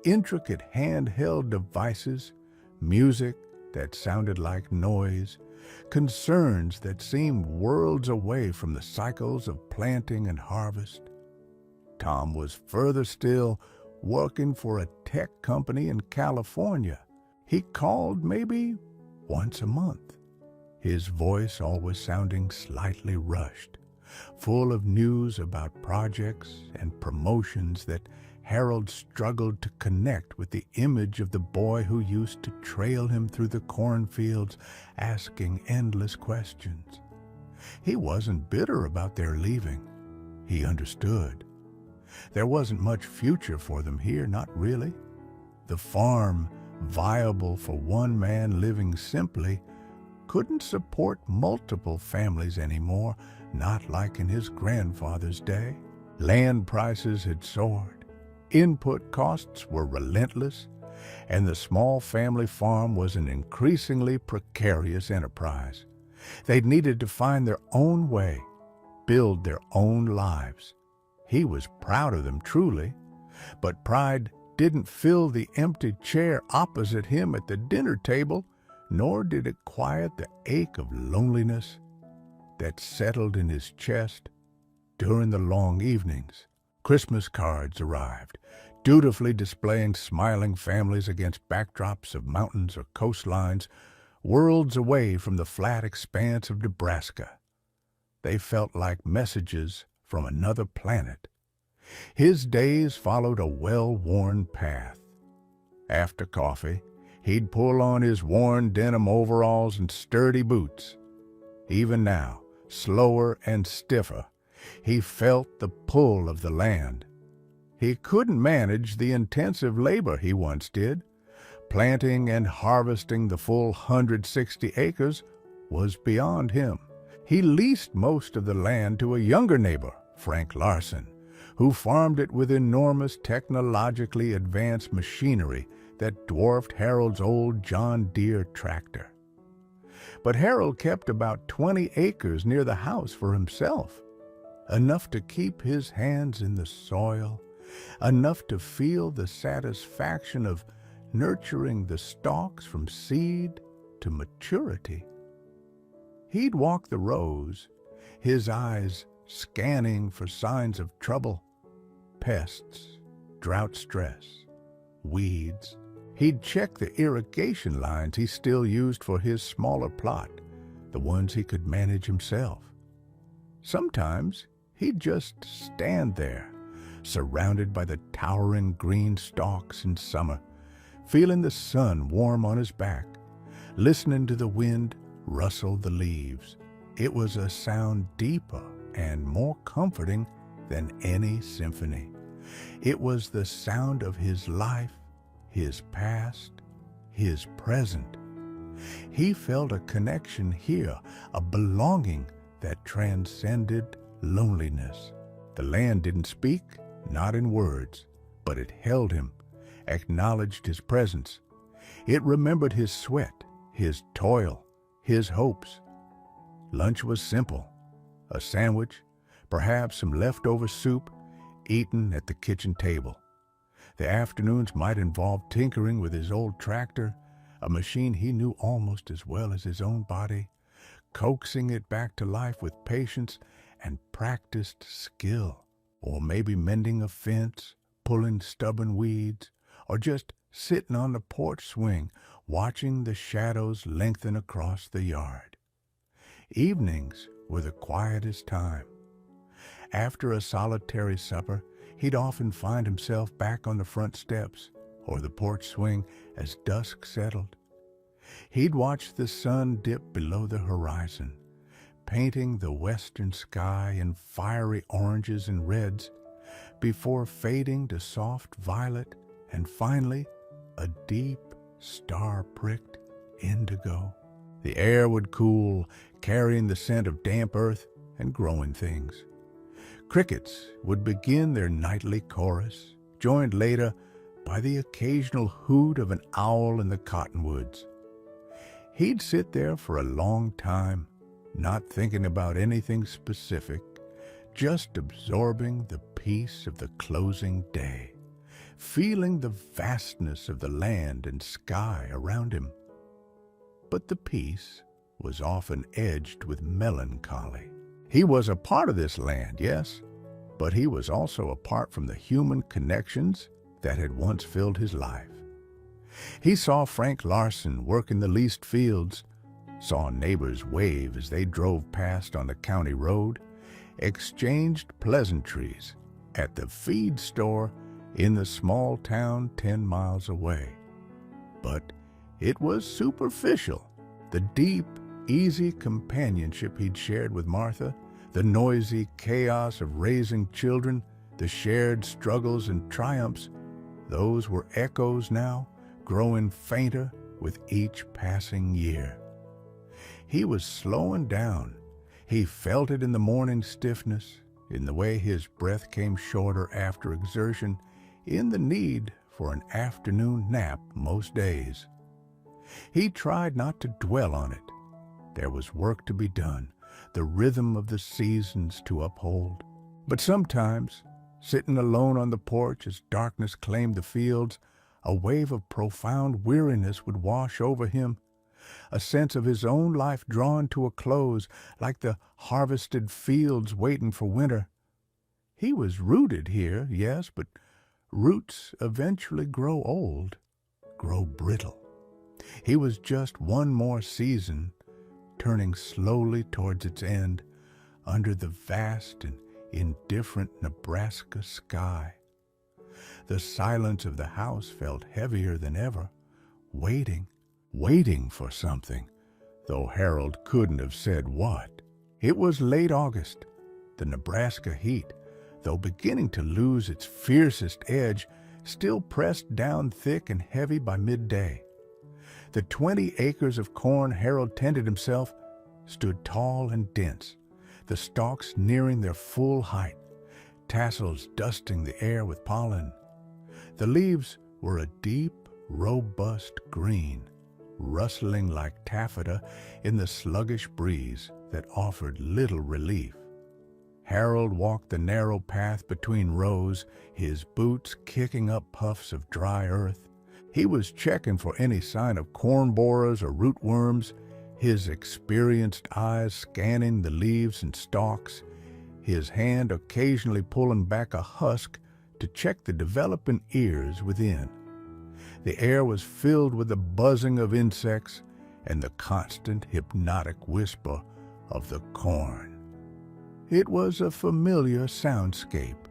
intricate handheld devices, music that sounded like noise, concerns that seemed worlds away from the cycles of planting and harvest. Tom was further still, working for a tech company in California. He called maybe once a month, his voice always sounding slightly rushed, full of news about projects and promotions that Harold struggled to connect with the image of the boy who used to trail him through the cornfields, asking endless questions. He wasn't bitter about their leaving. He understood. There wasn't much future for them here, not really. The farm, viable for one man living simply, couldn't support multiple families anymore, not like in his grandfather's day. Land prices had soared. Input costs were relentless, and the small family farm was an increasingly precarious enterprise. They needed to find their own way, build their own lives. He was proud of them truly, but pride didn't fill the empty chair opposite him at the dinner table, nor did it quiet the ache of loneliness that settled in his chest during the long evenings. Christmas cards arrived, dutifully displaying smiling families against backdrops of mountains or coastlines, worlds away from the flat expanse of Nebraska. They felt like messages from another planet. His days followed a well-worn path. After coffee, he'd pull on his worn denim overalls and sturdy boots. Even now, slower and stiffer, he felt the pull of the land. He couldn't manage the intensive labor he once did. Planting and harvesting the full 160 acres was beyond him. He leased most of the land to a younger neighbor, Frank Larson, who farmed it with enormous technologically advanced machinery that dwarfed Harold's old John Deere tractor. But Harold kept about 20 acres near the house for himself, enough to keep his hands in the soil, enough to feel the satisfaction of nurturing the stalks from seed to maturity. He'd walk the rows, his eyes scanning for signs of trouble, pests, drought stress, weeds. He'd check the irrigation lines he still used for his smaller plot, the ones he could manage himself. Sometimes he'd just stand there, surrounded by the towering green stalks in summer, feeling the sun warm on his back, listening to the wind rustle the leaves. It was a sound deeper and more comforting than any symphony, It was the sound of his life, his past, his present. He felt a connection here, a belonging that transcended loneliness. The land didn't speak, not in words, but it held him, acknowledged his presence. It remembered his sweat, his toil, his hopes. Lunch was simple: a sandwich, perhaps some leftover soup, eaten at the kitchen table. The afternoons might involve tinkering with his old tractor, a machine he knew almost as well as his own body, coaxing it back to life with patience and practiced skill. Or maybe mending a fence, pulling stubborn weeds, or just sitting on the porch swing, watching the shadows lengthen across the yard. Evenings were the quietest time. After a solitary supper, he'd often find himself back on the front steps or the porch swing as dusk settled. He'd watch the sun dip below the horizon, painting the western sky in fiery oranges and reds, before fading to soft violet and finally a deep, star-pricked indigo. The air would cool, carrying the scent of damp earth and growing things. Crickets would begin their nightly chorus, joined later by the occasional hoot of an owl in the cottonwoods. He'd sit there for a long time, not thinking about anything specific, just absorbing the peace of the closing day, feeling the vastness of the land and sky around him. But the peace was often edged with melancholy. He was a part of this land, yes, but he was also apart from the human connections that had once filled his life. He saw Frank Larson work in the leased fields, saw neighbors wave as they drove past on the county road, exchanged pleasantries at the feed store in the small town 10 miles away. But it was superficial. The deep, easy companionship he'd shared with Martha, the noisy chaos of raising children, the shared struggles and triumphs, those were echoes now, growing fainter with each passing year. He was slowing down. He felt it in the morning stiffness, in the way his breath came shorter after exertion, in the need for an afternoon nap most days. He tried not to dwell on it. There was work to be done, the rhythm of the seasons to uphold. But sometimes, sitting alone on the porch as darkness claimed the fields, a wave of profound weariness would wash over him, a sense of his own life drawn to a close, like the harvested fields waiting for winter. He was rooted here, yes, but roots eventually grow old, grow brittle. He was just one more season, turning slowly towards its end, under the vast and indifferent Nebraska sky. The silence of the house felt heavier than ever, waiting for something, though Harold couldn't have said what. It was late August. The Nebraska heat, though beginning to lose its fiercest edge, still pressed down thick and heavy by midday. The 20 acres of corn Harold tended himself stood tall and dense, the stalks nearing their full height, tassels dusting the air with pollen. The leaves were a deep, robust green, rustling like taffeta in the sluggish breeze that offered little relief. Harold walked the narrow path between rows, his boots kicking up puffs of dry earth. He was checking for any sign of corn borers or rootworms, his experienced eyes scanning the leaves and stalks, his hand occasionally pulling back a husk to check the developing ears within. The air was filled with the buzzing of insects and the constant hypnotic whisper of the corn. It was a familiar soundscape,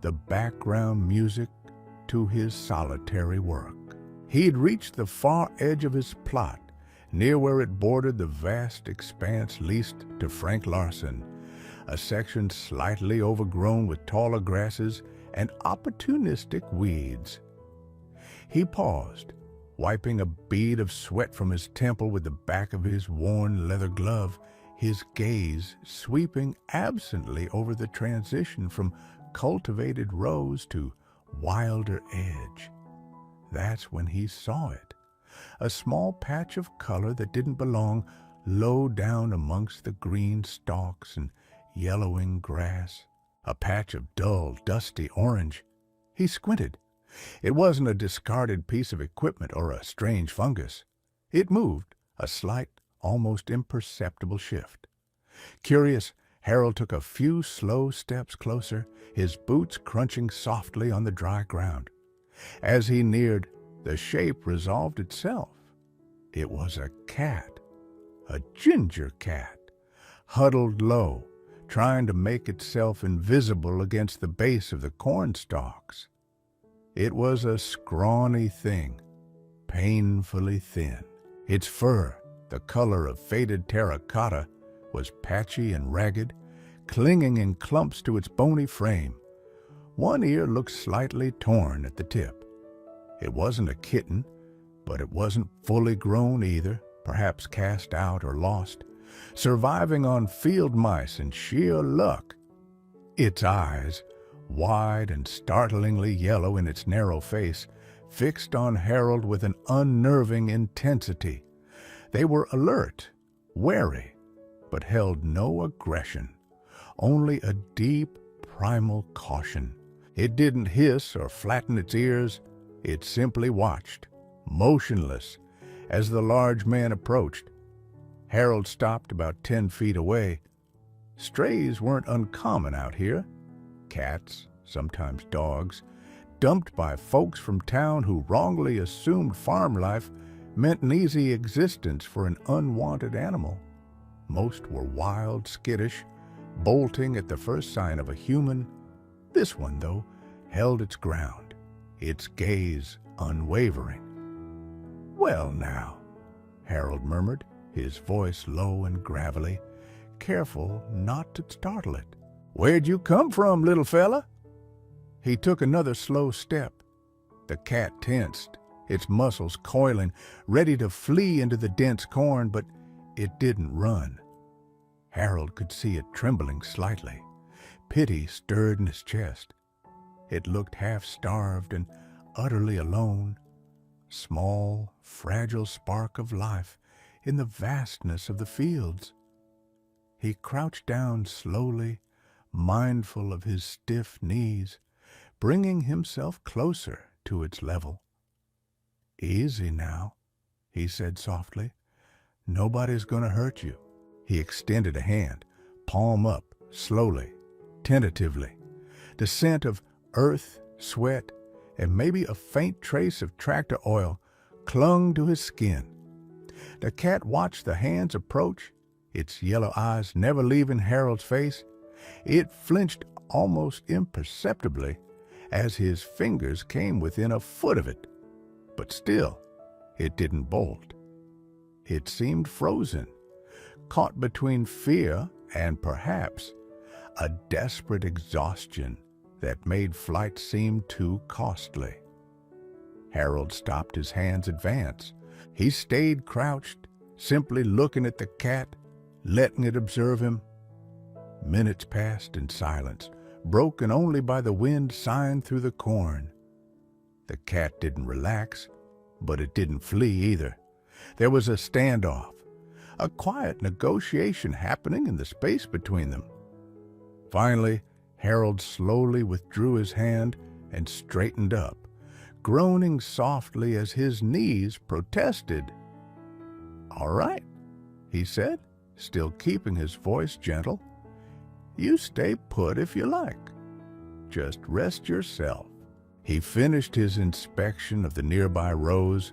the background music to his solitary work. He'd reached the far edge of his plot, near where it bordered the vast expanse leased to Frank Larson, a section slightly overgrown with taller grasses and opportunistic weeds. He paused, wiping a bead of sweat from his temple with the back of his worn leather glove, his gaze sweeping absently over the transition from cultivated rose to wilder edge. That's when he saw it, a small patch of color that didn't belong low down amongst the green stalks and yellowing grass, a patch of dull, dusty orange. He squinted. It wasn't a discarded piece of equipment or a strange fungus. It moved, a slight, almost imperceptible shift. Curious, Harold took a few slow steps closer, his boots crunching softly on the dry ground. As he neared, the shape resolved itself. It was a cat, a ginger cat, huddled low, trying to make itself invisible against the base of the corn stalks. It was a scrawny thing, painfully thin. Its fur, the color of faded terracotta, was patchy and ragged, clinging in clumps to its bony frame. One ear looked slightly torn at the tip. It wasn't a kitten, but it wasn't fully grown either, perhaps cast out or lost, surviving on field mice and sheer luck. Its eyes, wide and startlingly yellow in its narrow face, fixed on Harold with an unnerving intensity. They were alert, wary, but held no aggression, only a deep, primal caution. It didn't hiss or flatten its ears. It simply watched, motionless, as the large man approached. Harold stopped about 10 feet away. Strays weren't uncommon out here. Cats, sometimes dogs, dumped by folks from town who wrongly assumed farm life meant an easy existence for an unwanted animal. Most were wild, skittish, bolting at the first sign of a human. This one, though, held its ground, its gaze unwavering. "Well now," Harold murmured, his voice low and gravelly, careful not to startle it. "Where'd you come from, little fella?" He took another slow step. The cat tensed, its muscles coiling, ready to flee into the dense corn, but it didn't run. Harold could see it trembling slightly. Pity stirred in his chest. It looked half-starved and utterly alone, small, fragile spark of life in the vastness of the fields. He crouched down slowly, mindful of his stiff knees, bringing himself closer to its level. "Easy now," he said softly. "Nobody's going to hurt you." He extended a hand, palm up, slowly, tentatively. The scent of earth, sweat, and maybe a faint trace of tractor oil clung to his skin. The cat watched the hands approach, its yellow eyes never leaving Harold's face. It flinched almost imperceptibly as his fingers came within a foot of it. But still, it didn't bolt. It seemed frozen, caught between fear and perhaps a desperate exhaustion that made flight seem too costly. Harold stopped his hand's advance. He stayed crouched, simply looking at the cat, letting it observe him. Minutes passed in silence, broken only by the wind sighing through the corn. The cat didn't relax, but it didn't flee either. There was a standoff, a quiet negotiation happening in the space between them. Finally, Harold slowly withdrew his hand and straightened up, groaning softly as his knees protested. "All right," he said, still keeping his voice gentle. "You stay put if you like. Just rest yourself." He finished his inspection of the nearby rows,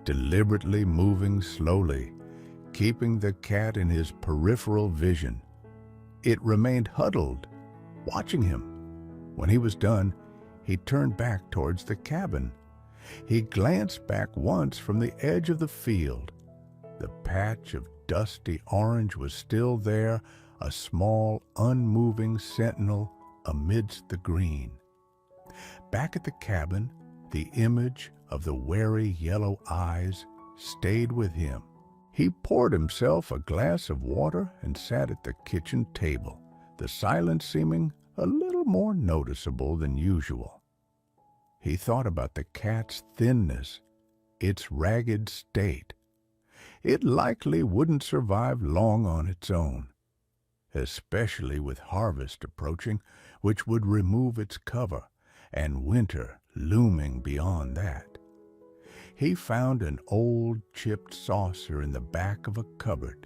deliberately moving slowly, keeping the cat in his peripheral vision. It remained huddled, watching him. When he was done, he turned back towards the cabin. He glanced back once from the edge of the field. The patch of dusty orange was still there, a small, unmoving sentinel amidst the green. Back at the cabin, the image of the wary yellow eyes stayed with him. He poured himself a glass of water and sat at the kitchen table, the silence seeming a little more noticeable than usual. He thought about the cat's thinness, its ragged state. It likely wouldn't survive long on its own, especially with harvest approaching, which would remove its cover, and winter looming beyond that. He found an old chipped saucer in the back of a cupboard.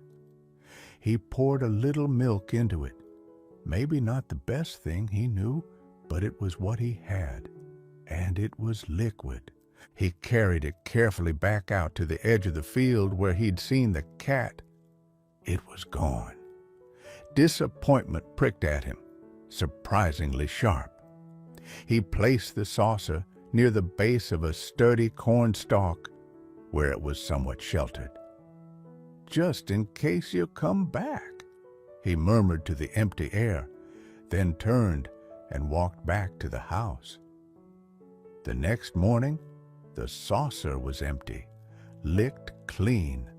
He poured a little milk into it. Maybe not the best thing he knew, but it was what he had, and it was liquid. He carried it carefully back out to the edge of the field where he'd seen the cat. It was gone. Disappointment pricked at him, surprisingly sharp. He placed the saucer near the base of a sturdy corn stalk where it was somewhat sheltered. "Just in case you come back," he murmured to the empty air, then turned and walked back to the house. The next morning, the saucer was empty, licked clean.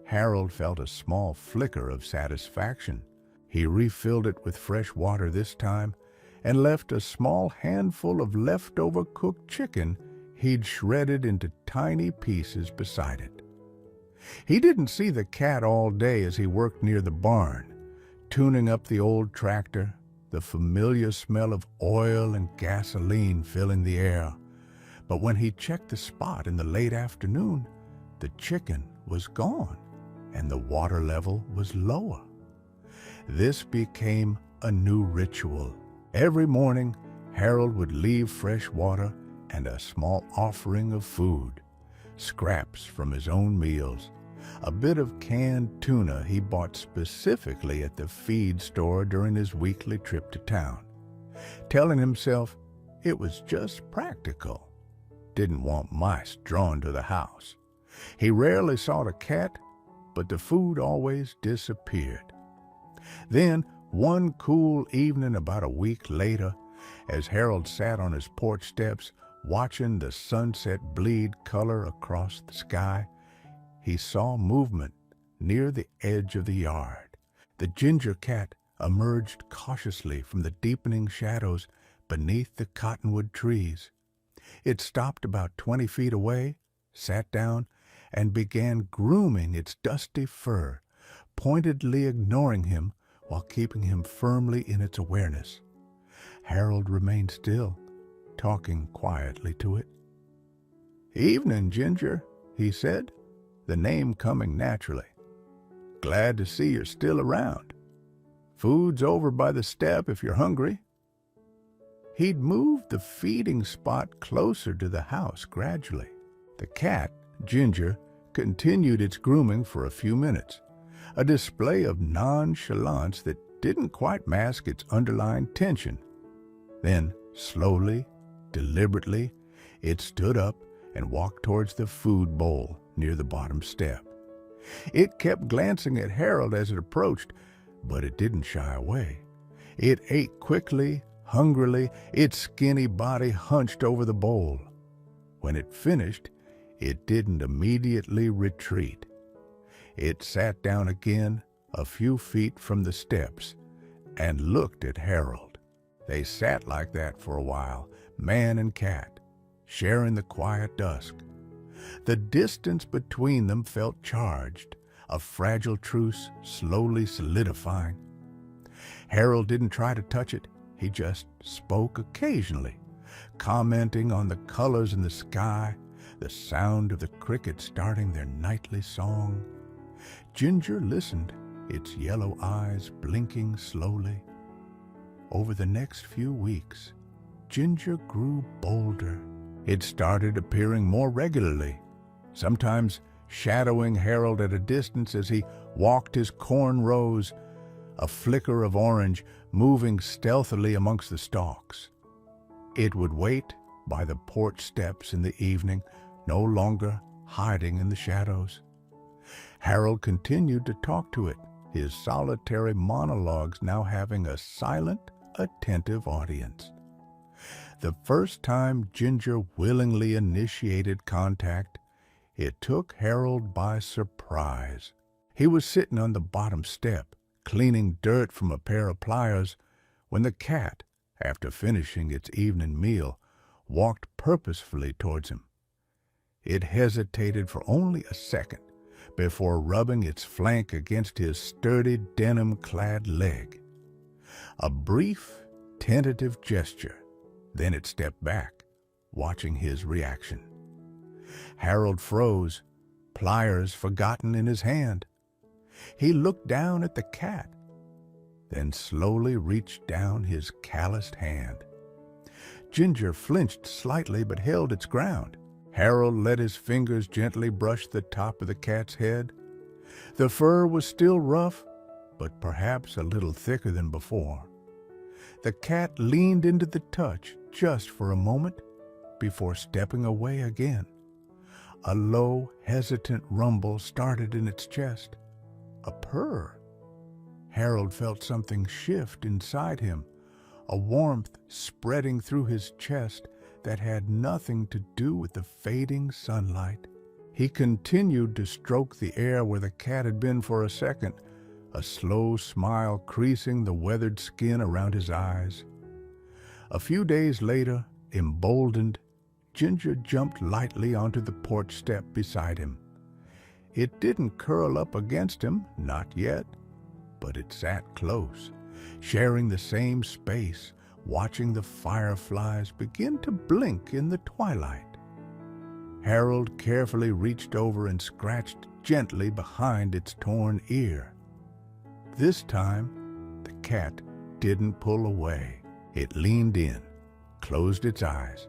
Harold felt a small flicker of satisfaction. He refilled it with fresh water this time and left a small handful of leftover cooked chicken he'd shredded into tiny pieces beside it. He didn't see the cat all day as he worked near the barn, tuning up the old tractor, the familiar smell of oil and gasoline filling the air. But when he checked the spot in the late afternoon, the chicken was gone and the water level was lower. This became a new ritual. Every morning, Harold would leave fresh water and a small offering of food, scraps from his own meals, a bit of canned tuna he bought specifically at the feed store during his weekly trip to town, telling himself it was just practical. Didn't want mice drawn to the house. He rarely saw the cat, but the food always disappeared. Then, one cool evening about a week later, as Harold sat on his porch steps watching the sunset bleed color across the sky, he saw movement near the edge of the yard. The ginger cat emerged cautiously from the deepening shadows beneath the cottonwood trees. It stopped about 20 feet away, sat down, and began grooming its dusty fur, pointedly ignoring him while keeping him firmly in its awareness. Harold remained still, talking quietly to it. "Evening, Ginger," he said, the name coming naturally. "Glad to see you're still around. Food's over by the step if you're hungry." He'd moved the feeding spot closer to the house gradually. The cat, Ginger, continued its grooming for a few minutes, a display of nonchalance that didn't quite mask its underlying tension. Then, slowly, deliberately, it stood up and walked towards the food bowl near the bottom step. It kept glancing at Harold as it approached, but it didn't shy away. It ate quickly, hungrily, its skinny body hunched over the bowl. When it finished, it didn't immediately retreat. It sat down again a few feet from the steps and looked at Harold. They sat like that for a while, man and cat, sharing the quiet dusk. The distance between them felt charged, a fragile truce slowly solidifying. Harold didn't try to touch it. He just spoke occasionally, commenting on the colors in the sky, the sound of the crickets starting their nightly song. Ginger listened, its yellow eyes blinking slowly. Over the next few weeks, Ginger grew bolder. It started appearing more regularly, sometimes shadowing Harold at a distance as he walked his corn rows, a flicker of orange moving stealthily amongst the stalks. It would wait by the porch steps in the evening, no longer hiding in the shadows. Harold continued to talk to it, his solitary monologues now having a silent, attentive audience. The first time Ginger willingly initiated contact, it took Harold by surprise. He was sitting on the bottom step, cleaning dirt from a pair of pliers, when the cat, after finishing its evening meal, walked purposefully towards him. It hesitated for only a second before rubbing its flank against his sturdy denim-clad leg. A brief, tentative gesture, then it stepped back, watching his reaction. Harold froze, pliers forgotten in his hand. He looked down at the cat, then slowly reached down his calloused hand. Ginger flinched slightly but held its ground. Harold let his fingers gently brush the top of the cat's head. The fur was still rough, but perhaps a little thicker than before. The cat leaned into the touch just for a moment before stepping away again. A low, hesitant rumble started in its chest. A purr. Harold felt something shift inside him, a warmth spreading through his chest that had nothing to do with the fading sunlight. He continued to stroke the air where the cat had been for a second, a slow smile creasing the weathered skin around his eyes. A few days later, emboldened, Ginger jumped lightly onto the porch step beside him. It didn't curl up against him, not yet, but it sat close, sharing the same space, watching the fireflies begin to blink in the twilight. Harold carefully reached over and scratched gently behind its torn ear. This time, the cat didn't pull away. It leaned in, closed its eyes,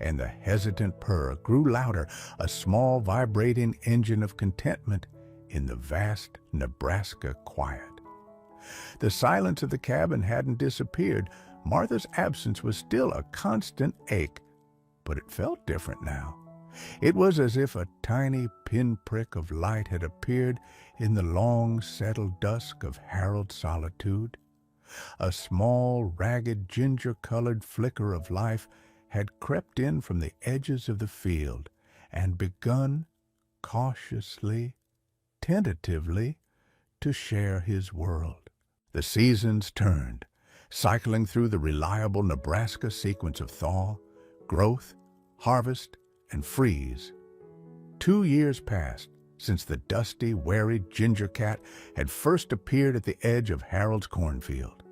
and the hesitant purr grew louder, a small vibrating engine of contentment in the vast Nebraska quiet. The silence of the cabin hadn't disappeared. Martha's absence was still a constant ache, but it felt different now. It was as if a tiny pinprick of light had appeared in the long, settled dusk of Harold's solitude. A small, ragged, ginger-colored flicker of life had crept in from the edges of the field and begun, cautiously, tentatively, to share his world. The seasons turned, cycling through the reliable Nebraska sequence of thaw, growth, harvest, and freeze. 2 years passed since the dusty, wary ginger cat had first appeared at the edge of Harold's cornfield.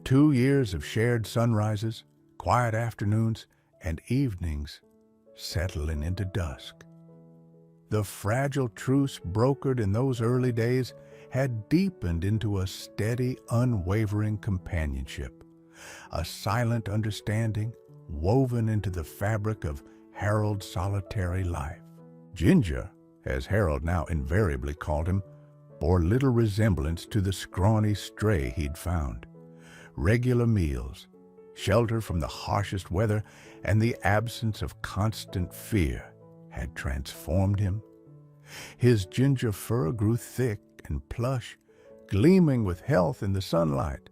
2 years of shared sunrises, quiet afternoons, and evenings settling into dusk. The fragile truce brokered in those early days had deepened into a steady, unwavering companionship, a silent understanding woven into the fabric of Harold's solitary life. Ginger, as Harold now invariably called him, bore little resemblance to the scrawny stray he'd found. Regular meals, shelter from the harshest weather, and the absence of constant fear had transformed him. His ginger fur grew thick and plush, gleaming with health in the sunlight.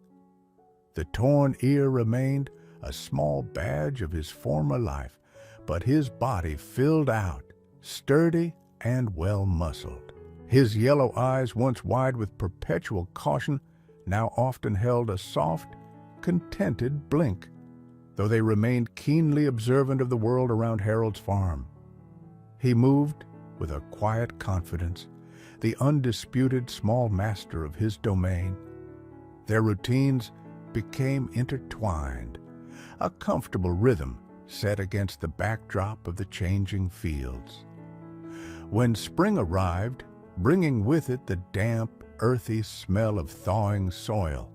The torn ear remained a small badge of his former life, but his body filled out, sturdy and well-muscled. His yellow eyes, once wide with perpetual caution, now often held a soft, contented blink, though they remained keenly observant of the world around Harold's farm. He moved with a quiet confidence, the undisputed small master of his domain. Their routines became intertwined, a comfortable rhythm set against the backdrop of the changing fields. When spring arrived, bringing with it the damp, earthy smell of thawing soil,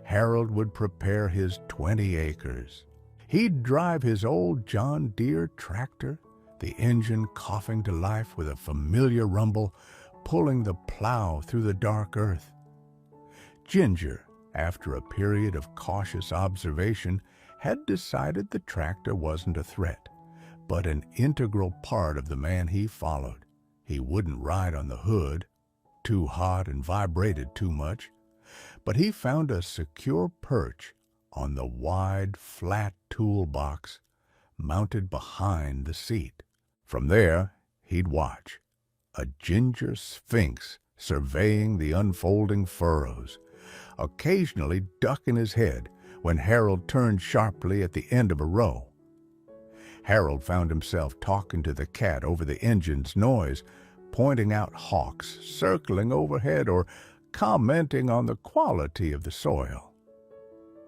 Harold would prepare his 20 acres. He'd drive his old John Deere tractor, the engine coughing to life with a familiar rumble, pulling the plow through the dark earth. Ginger, after a period of cautious observation, had decided the tractor wasn't a threat, but an integral part of the man he followed. He wouldn't ride on the hood, too hot and vibrated too much, but he found a secure perch on the wide, flat toolbox mounted behind the seat. From there, he'd watch, a ginger sphinx surveying the unfolding furrows, occasionally ducking his head when Harold turned sharply at the end of a row. Harold found himself talking to the cat over the engine's noise, pointing out hawks circling overhead or commenting on the quality of the soil.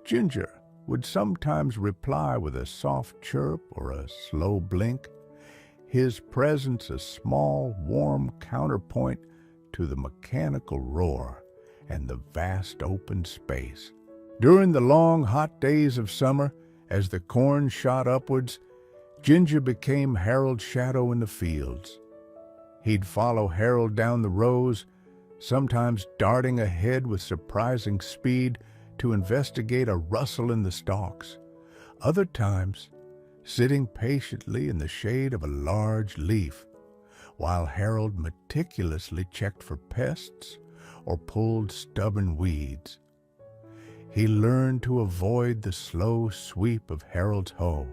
Ginger would sometimes reply with a soft chirp or a slow blink, his presence a small, warm counterpoint to the mechanical roar and the vast open space. During the long, hot days of summer, as the corn shot upwards, Ginger became Harold's shadow in the fields. He'd follow Harold down the rows, sometimes darting ahead with surprising speed to investigate a rustle in the stalks, other times sitting patiently in the shade of a large leaf, while Harold meticulously checked for pests or pulled stubborn weeds. He learned to avoid the slow sweep of Harold's hoe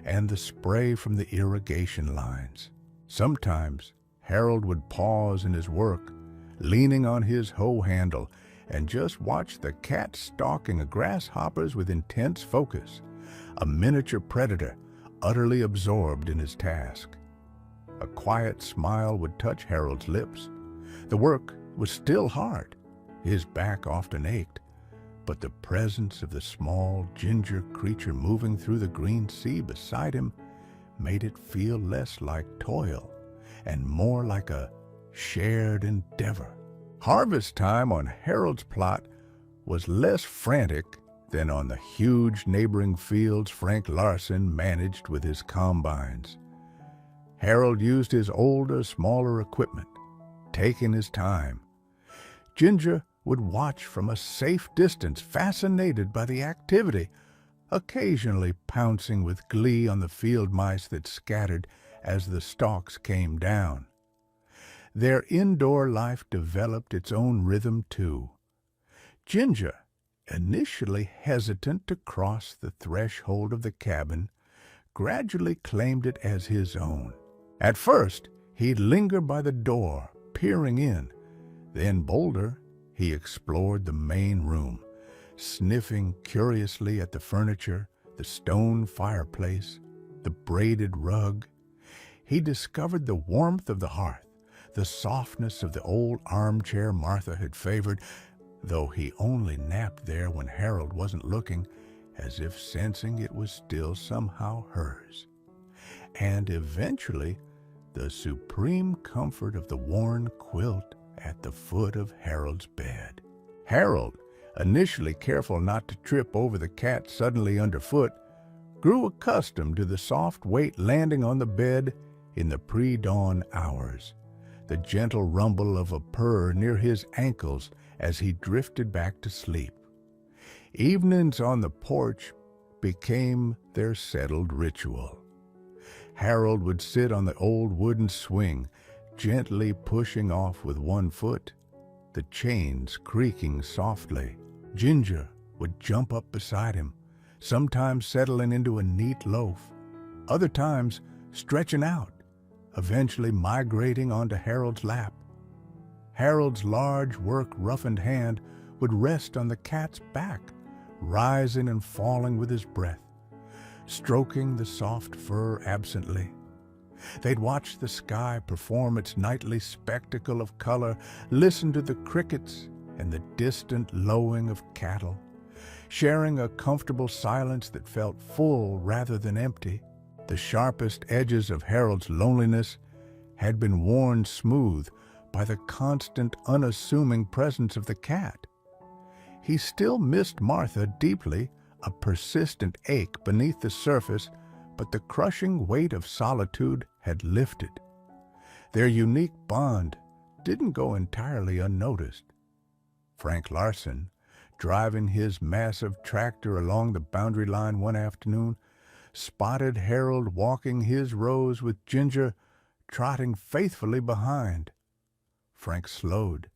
and the spray from the irrigation lines. Sometimes Harold would pause in his work, leaning on his hoe handle, and just watch the cat stalking grasshoppers with intense focus, a miniature predator utterly absorbed in his task. A quiet smile would touch Harold's lips. The work was still hard. His back often ached, but the presence of the small ginger creature moving through the green sea beside him made it feel less like toil and more like a shared endeavor. Harvest time on Harold's plot was less frantic than on the huge neighboring fields Frank Larson managed with his combines. Harold used his older, smaller equipment, taking his time. Ginger would watch from a safe distance, fascinated by the activity, occasionally pouncing with glee on the field mice that scattered as the stalks came down. Their indoor life developed its own rhythm, too. Ginger, initially hesitant to cross the threshold of the cabin, gradually claimed it as his own. At first, he'd linger by the door, peering in. Then, bolder, he explored the main room, sniffing curiously at the furniture, the stone fireplace, the braided rug. He discovered the warmth of the hearth, the softness of the old armchair Martha had favored, though he only napped there when Harold wasn't looking, as if sensing it was still somehow hers. And eventually, the supreme comfort of the worn quilt at the foot of Harold's bed. Harold, initially careful not to trip over the cat suddenly underfoot, grew accustomed to the soft weight landing on the bed in the pre-dawn hours, the gentle rumble of a purr near his ankles as he drifted back to sleep. Evenings on the porch became their settled ritual. Harold would sit on the old wooden swing, gently pushing off with one foot, the chains creaking softly. Ginger would jump up beside him, sometimes settling into a neat loaf, other times stretching out, eventually migrating onto Harold's lap. Harold's large, work-roughened hand would rest on the cat's back, rising and falling with his breath, stroking the soft fur absently. They'd watch the sky perform its nightly spectacle of color, listen to the crickets and the distant lowing of cattle, sharing a comfortable silence that felt full rather than empty. The sharpest edges of Harold's loneliness had been worn smooth by the constant, unassuming presence of the cat. He still missed Martha deeply, a persistent ache beneath the surface, but the crushing weight of solitude had lifted. Their unique bond didn't go entirely unnoticed. Frank Larson, driving his massive tractor along the boundary line one afternoon, spotted Harold walking his rows with Ginger trotting faithfully behind. Frank slowed,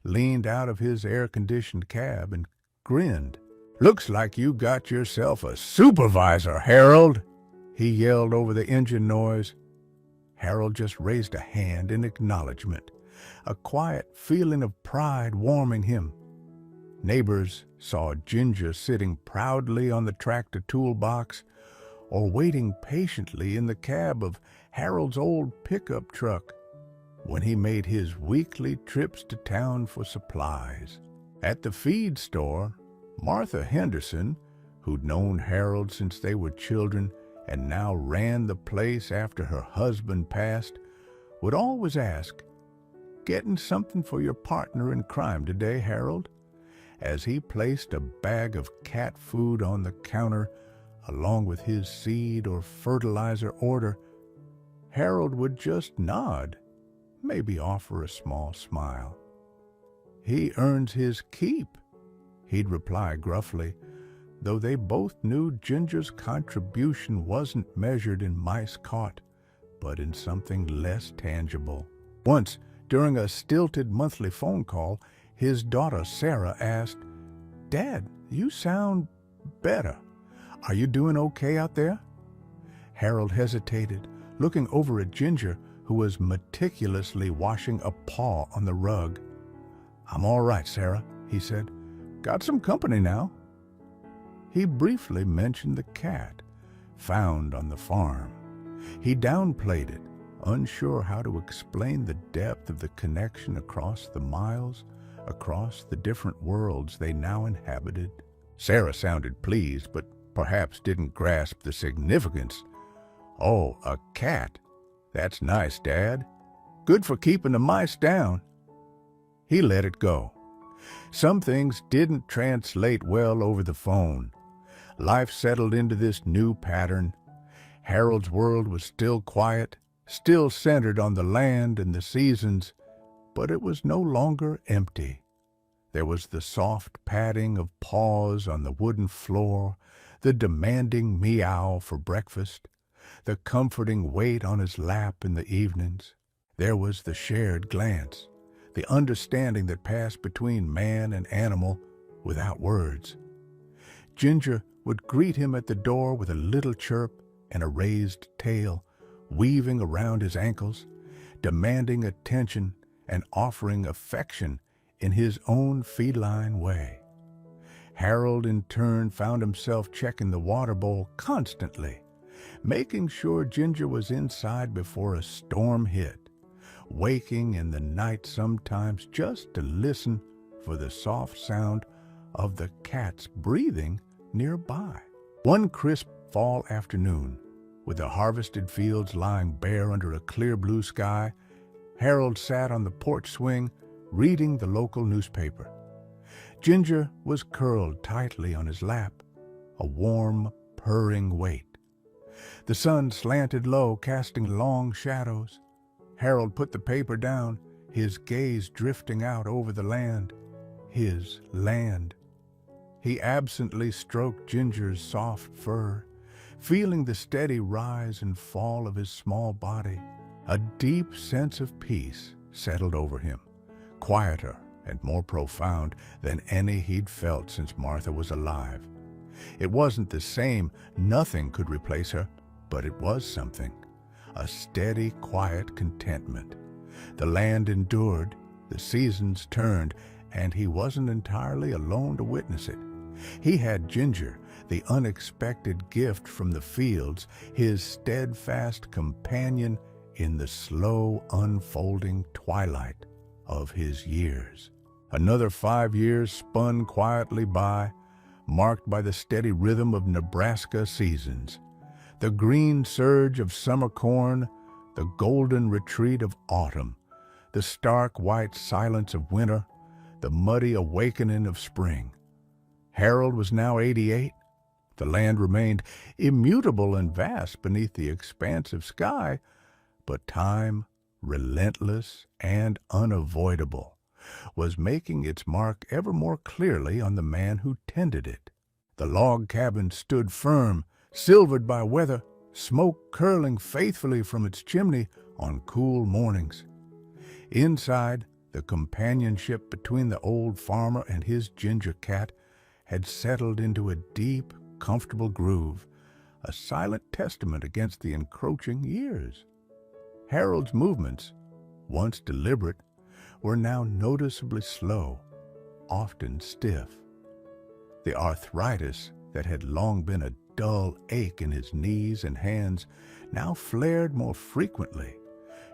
leaned out of his air-conditioned cab, and grinned. "Looks like you got yourself a supervisor, Harold," he yelled over the engine noise. Harold just raised a hand in acknowledgement, a quiet feeling of pride warming him. Neighbors saw Ginger sitting proudly on the tractor toolbox or waiting patiently in the cab of Harold's old pickup truck when he made his weekly trips to town for supplies. At the feed store, Martha Henderson, who'd known Harold since they were children and now ran the place after her husband passed, would always ask, "Getting something for your partner in crime today, Harold?" As he placed a bag of cat food on the counter along with his seed or fertilizer order, Harold would just nod, maybe offer a small smile. "He earns his keep," he'd reply gruffly, though they both knew Ginger's contribution wasn't measured in mice caught, but in something less tangible. Once, during a stilted monthly phone call, his daughter Sarah asked, "Dad, you sound better. Are you doing okay out there?" Harold hesitated, looking over at Ginger, who was meticulously washing a paw on the rug. "I'm all right, Sarah," he said. "Got some company now." He briefly mentioned the cat, found on the farm. He downplayed it, unsure how to explain the depth of the connection across the miles, across the different worlds they now inhabited. Sarah sounded pleased, but perhaps didn't grasp the significance. "Oh, a cat. That's nice, Dad. Good for keeping the mice down." He let it go. Some things didn't translate well over the phone. Life settled into this new pattern. Harold's world was still quiet, still centered on the land and the seasons, but it was no longer empty. There was the soft padding of paws on the wooden floor, the demanding meow for breakfast, the comforting wait on his lap in the evenings. There was the shared glance, the understanding that passed between man and animal without words. Ginger would greet him at the door with a little chirp and a raised tail, weaving around his ankles, demanding attention and offering affection in his own feline way. Harold, in turn, found himself checking the water bowl constantly, making sure Ginger was inside before a storm hit, waking in the night sometimes just to listen for the soft sound of the cat's breathing nearby. One crisp fall afternoon, with the harvested fields lying bare under a clear blue sky, Harold sat on the porch swing, reading the local newspaper. Ginger was curled tightly on his lap, a warm, purring weight. The sun slanted low, casting long shadows. Harold put the paper down, his gaze drifting out over the land. His land. He absently stroked Ginger's soft fur, feeling the steady rise and fall of his small body. A deep sense of peace settled over him, quieter and more profound than any he'd felt since Martha was alive. It wasn't the same, nothing could replace her, but it was something, a steady, quiet contentment. The land endured, the seasons turned, and he wasn't entirely alone to witness it. He had Ginger, the unexpected gift from the fields, his steadfast companion in the slow unfolding twilight of his years. Another 5 years spun quietly by, marked by the steady rhythm of Nebraska seasons, the green surge of summer corn, the golden retreat of autumn, the stark white silence of winter, the muddy awakening of spring. Harold was now 88. The land remained immutable and vast beneath the expansive sky, but time, relentless and unavoidable, was making its mark ever more clearly on the man who tended it. The log cabin stood firm, silvered by weather, smoke curling faithfully from its chimney on cool mornings. Inside, the companionship between the old farmer and his Ginger cat had settled into a deep, comfortable groove, a silent testament against the encroaching years. Harold's movements, once deliberate, were now noticeably slow, often stiff. The arthritis that had long been a dull ache in his knees and hands now flared more frequently,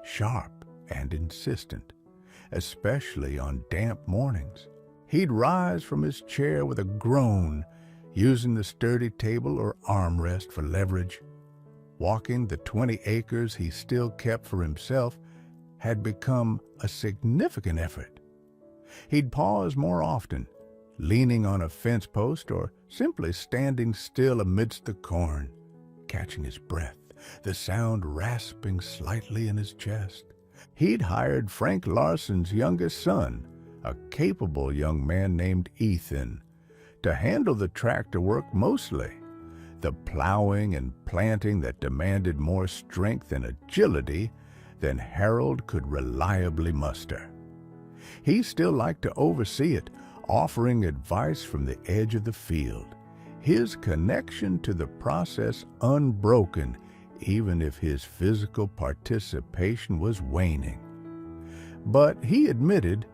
sharp and insistent, especially on damp mornings. He'd rise from his chair with a groan, using the sturdy table or armrest for leverage. Walking the 20 acres he still kept for himself had become a significant effort. He'd pause more often, leaning on a fence post or simply standing still amidst the corn, catching his breath, the sound rasping slightly in his chest. He'd hired Frank Larson's youngest son, a capable young man named Ethan, to handle the tractor work mostly, the plowing and planting that demanded more strength and agility than Harold could reliably muster. He still liked to oversee it, offering advice from the edge of the field, his connection to the process unbroken, even if his physical participation was waning. But he admitted,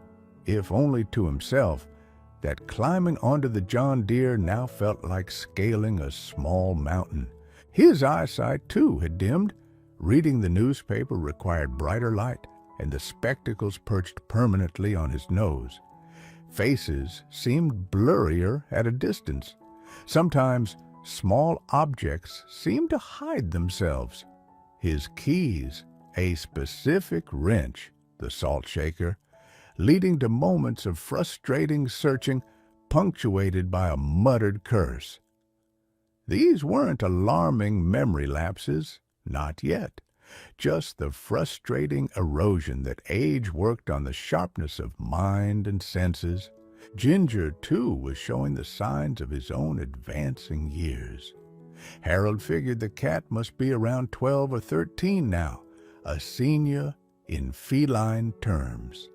if only to himself, that climbing onto the John Deere now felt like scaling a small mountain. His eyesight, too, had dimmed. Reading the newspaper required brighter light, and the spectacles perched permanently on his nose. Faces seemed blurrier at a distance. Sometimes small objects seemed to hide themselves. His keys, a specific wrench, the salt shaker, leading to moments of frustrating searching punctuated by a muttered curse. These weren't alarming memory lapses, not yet, just the frustrating erosion that age worked on the sharpness of mind and senses. Ginger, too, was showing the signs of his own advancing years. Harold figured the cat must be around 12 or 13 now, a senior in feline terms.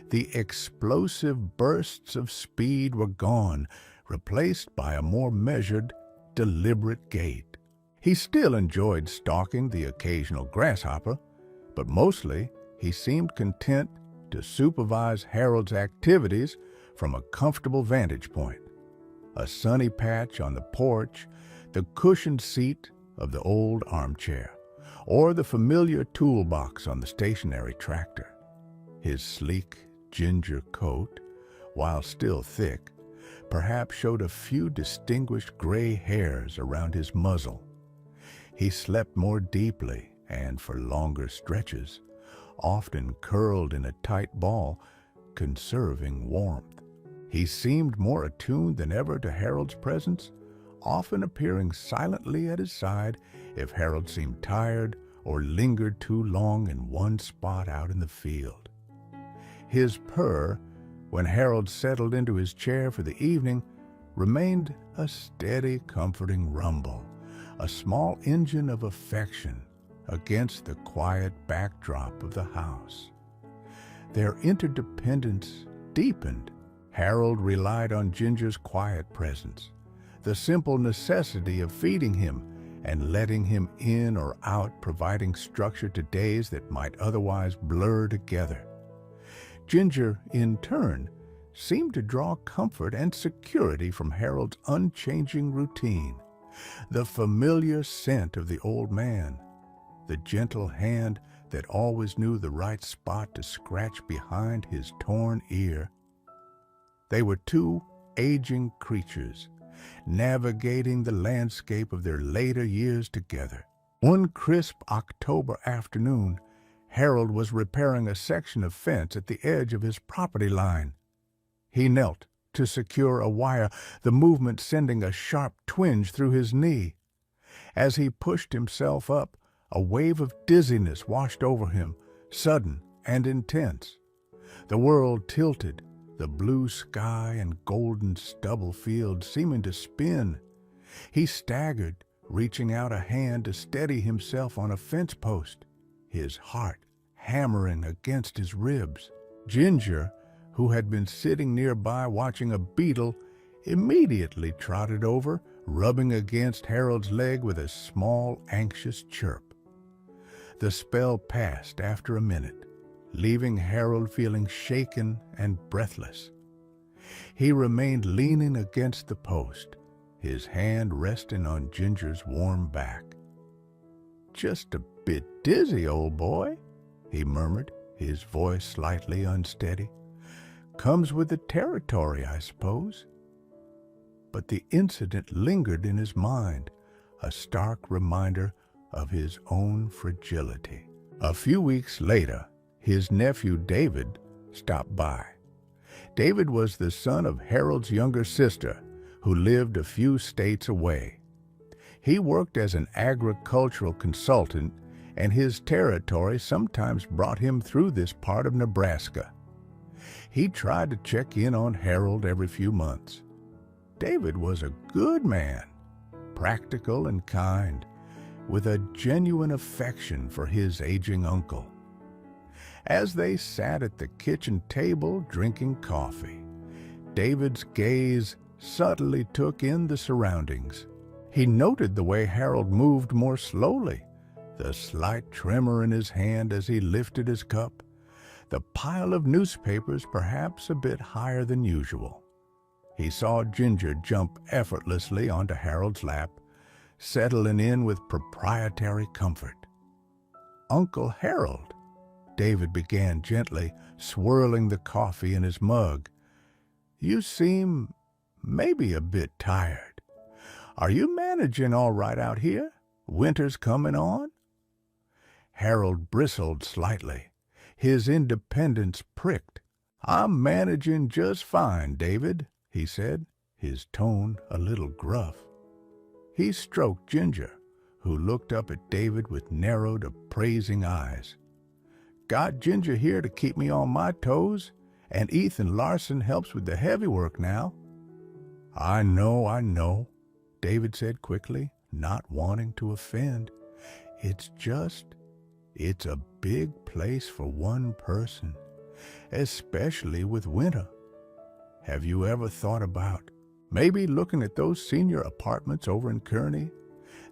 The explosive bursts of speed were gone, replaced by a more measured, deliberate gait. He still enjoyed stalking the occasional grasshopper, but mostly he seemed content to supervise Harold's activities from a comfortable vantage point. A sunny patch on the porch, the cushioned seat of the old armchair, or the familiar toolbox on the stationary tractor. His sleek, ginger coat, while still thick, perhaps showed a few distinguished gray hairs around his muzzle. He slept more deeply and for longer stretches, often curled in a tight ball, conserving warmth. He seemed more attuned than ever to Harold's presence, often appearing silently at his side if Harold seemed tired or lingered too long in one spot out in the field. His purr, when Harold settled into his chair for the evening, remained a steady, comforting rumble, a small engine of affection against the quiet backdrop of the house. Their interdependence deepened. Harold relied on Ginger's quiet presence, the simple necessity of feeding him and letting him in or out, providing structure to days that might otherwise blur together. Ginger, in turn, seemed to draw comfort and security from Harold's unchanging routine. The familiar scent of the old man, the gentle hand that always knew the right spot to scratch behind his torn ear. They were two aging creatures, navigating the landscape of their later years together. One crisp October afternoon, Harold was repairing a section of fence at the edge of his property line. He knelt to secure a wire, the movement sending a sharp twinge through his knee. As he pushed himself up, a wave of dizziness washed over him, sudden and intense. The world tilted, the blue sky and golden stubble fields seeming to spin. He staggered, reaching out a hand to steady himself on a fence post, his heart hammering against his ribs. Ginger, who had been sitting nearby watching a beetle, immediately trotted over, rubbing against Harold's leg with a small, anxious chirp. The spell passed after a minute, leaving Harold feeling shaken and breathless. He remained leaning against the post, his hand resting on Ginger's warm back. "Just a bit dizzy, old boy," he murmured, his voice slightly unsteady. "Comes with the territory, I suppose." But the incident lingered in his mind, a stark reminder of his own fragility. A few weeks later, his nephew David stopped by. David was the son of Harold's younger sister, who lived a few states away. He worked as an agricultural consultant, and his territory sometimes brought him through this part of Nebraska. He tried to check in on Harold every few months. David was a good man, practical and kind, with a genuine affection for his aging uncle. As they sat at the kitchen table drinking coffee, David's gaze subtly took in the surroundings. He noted the way Harold moved more slowly, the slight tremor in his hand as he lifted his cup, the pile of newspapers perhaps a bit higher than usual. He saw Ginger jump effortlessly onto Harold's lap, settling in with proprietary comfort. "Uncle Harold," David began gently, swirling the coffee in his mug, "you seem maybe a bit tired. Are you managing all right out here? Winter's coming on?" Harold bristled slightly. His independence pricked. "I'm managing just fine, David," he said, his tone a little gruff. He stroked Ginger, who looked up at David with narrowed, appraising eyes. "Got Ginger here to keep me on my toes, and Ethan Larson helps with the heavy work now." I know," David said quickly, not wanting to offend. It's a big place for one person, especially with winter. Have you ever thought about maybe looking at those senior apartments over in Kearney?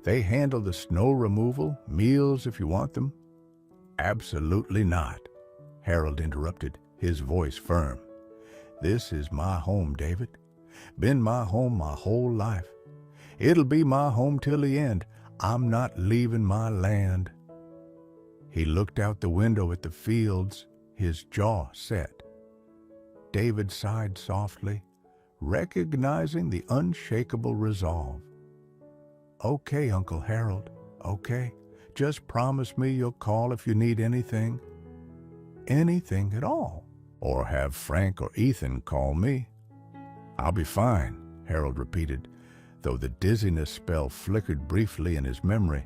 They handle the snow removal, meals if you want them." "Absolutely not," Harold interrupted, his voice firm. "This is my home, David. Been my home my whole life. It'll be my home till the end. I'm not leaving my land." He looked out the window at the fields, his jaw set. David sighed softly, recognizing the unshakable resolve. "Okay, Uncle Harold, okay. Just promise me you'll call if you need anything." "Anything at all? Or have Frank or Ethan call me." "I'll be fine," Harold repeated, though the dizziness spell flickered briefly in his memory.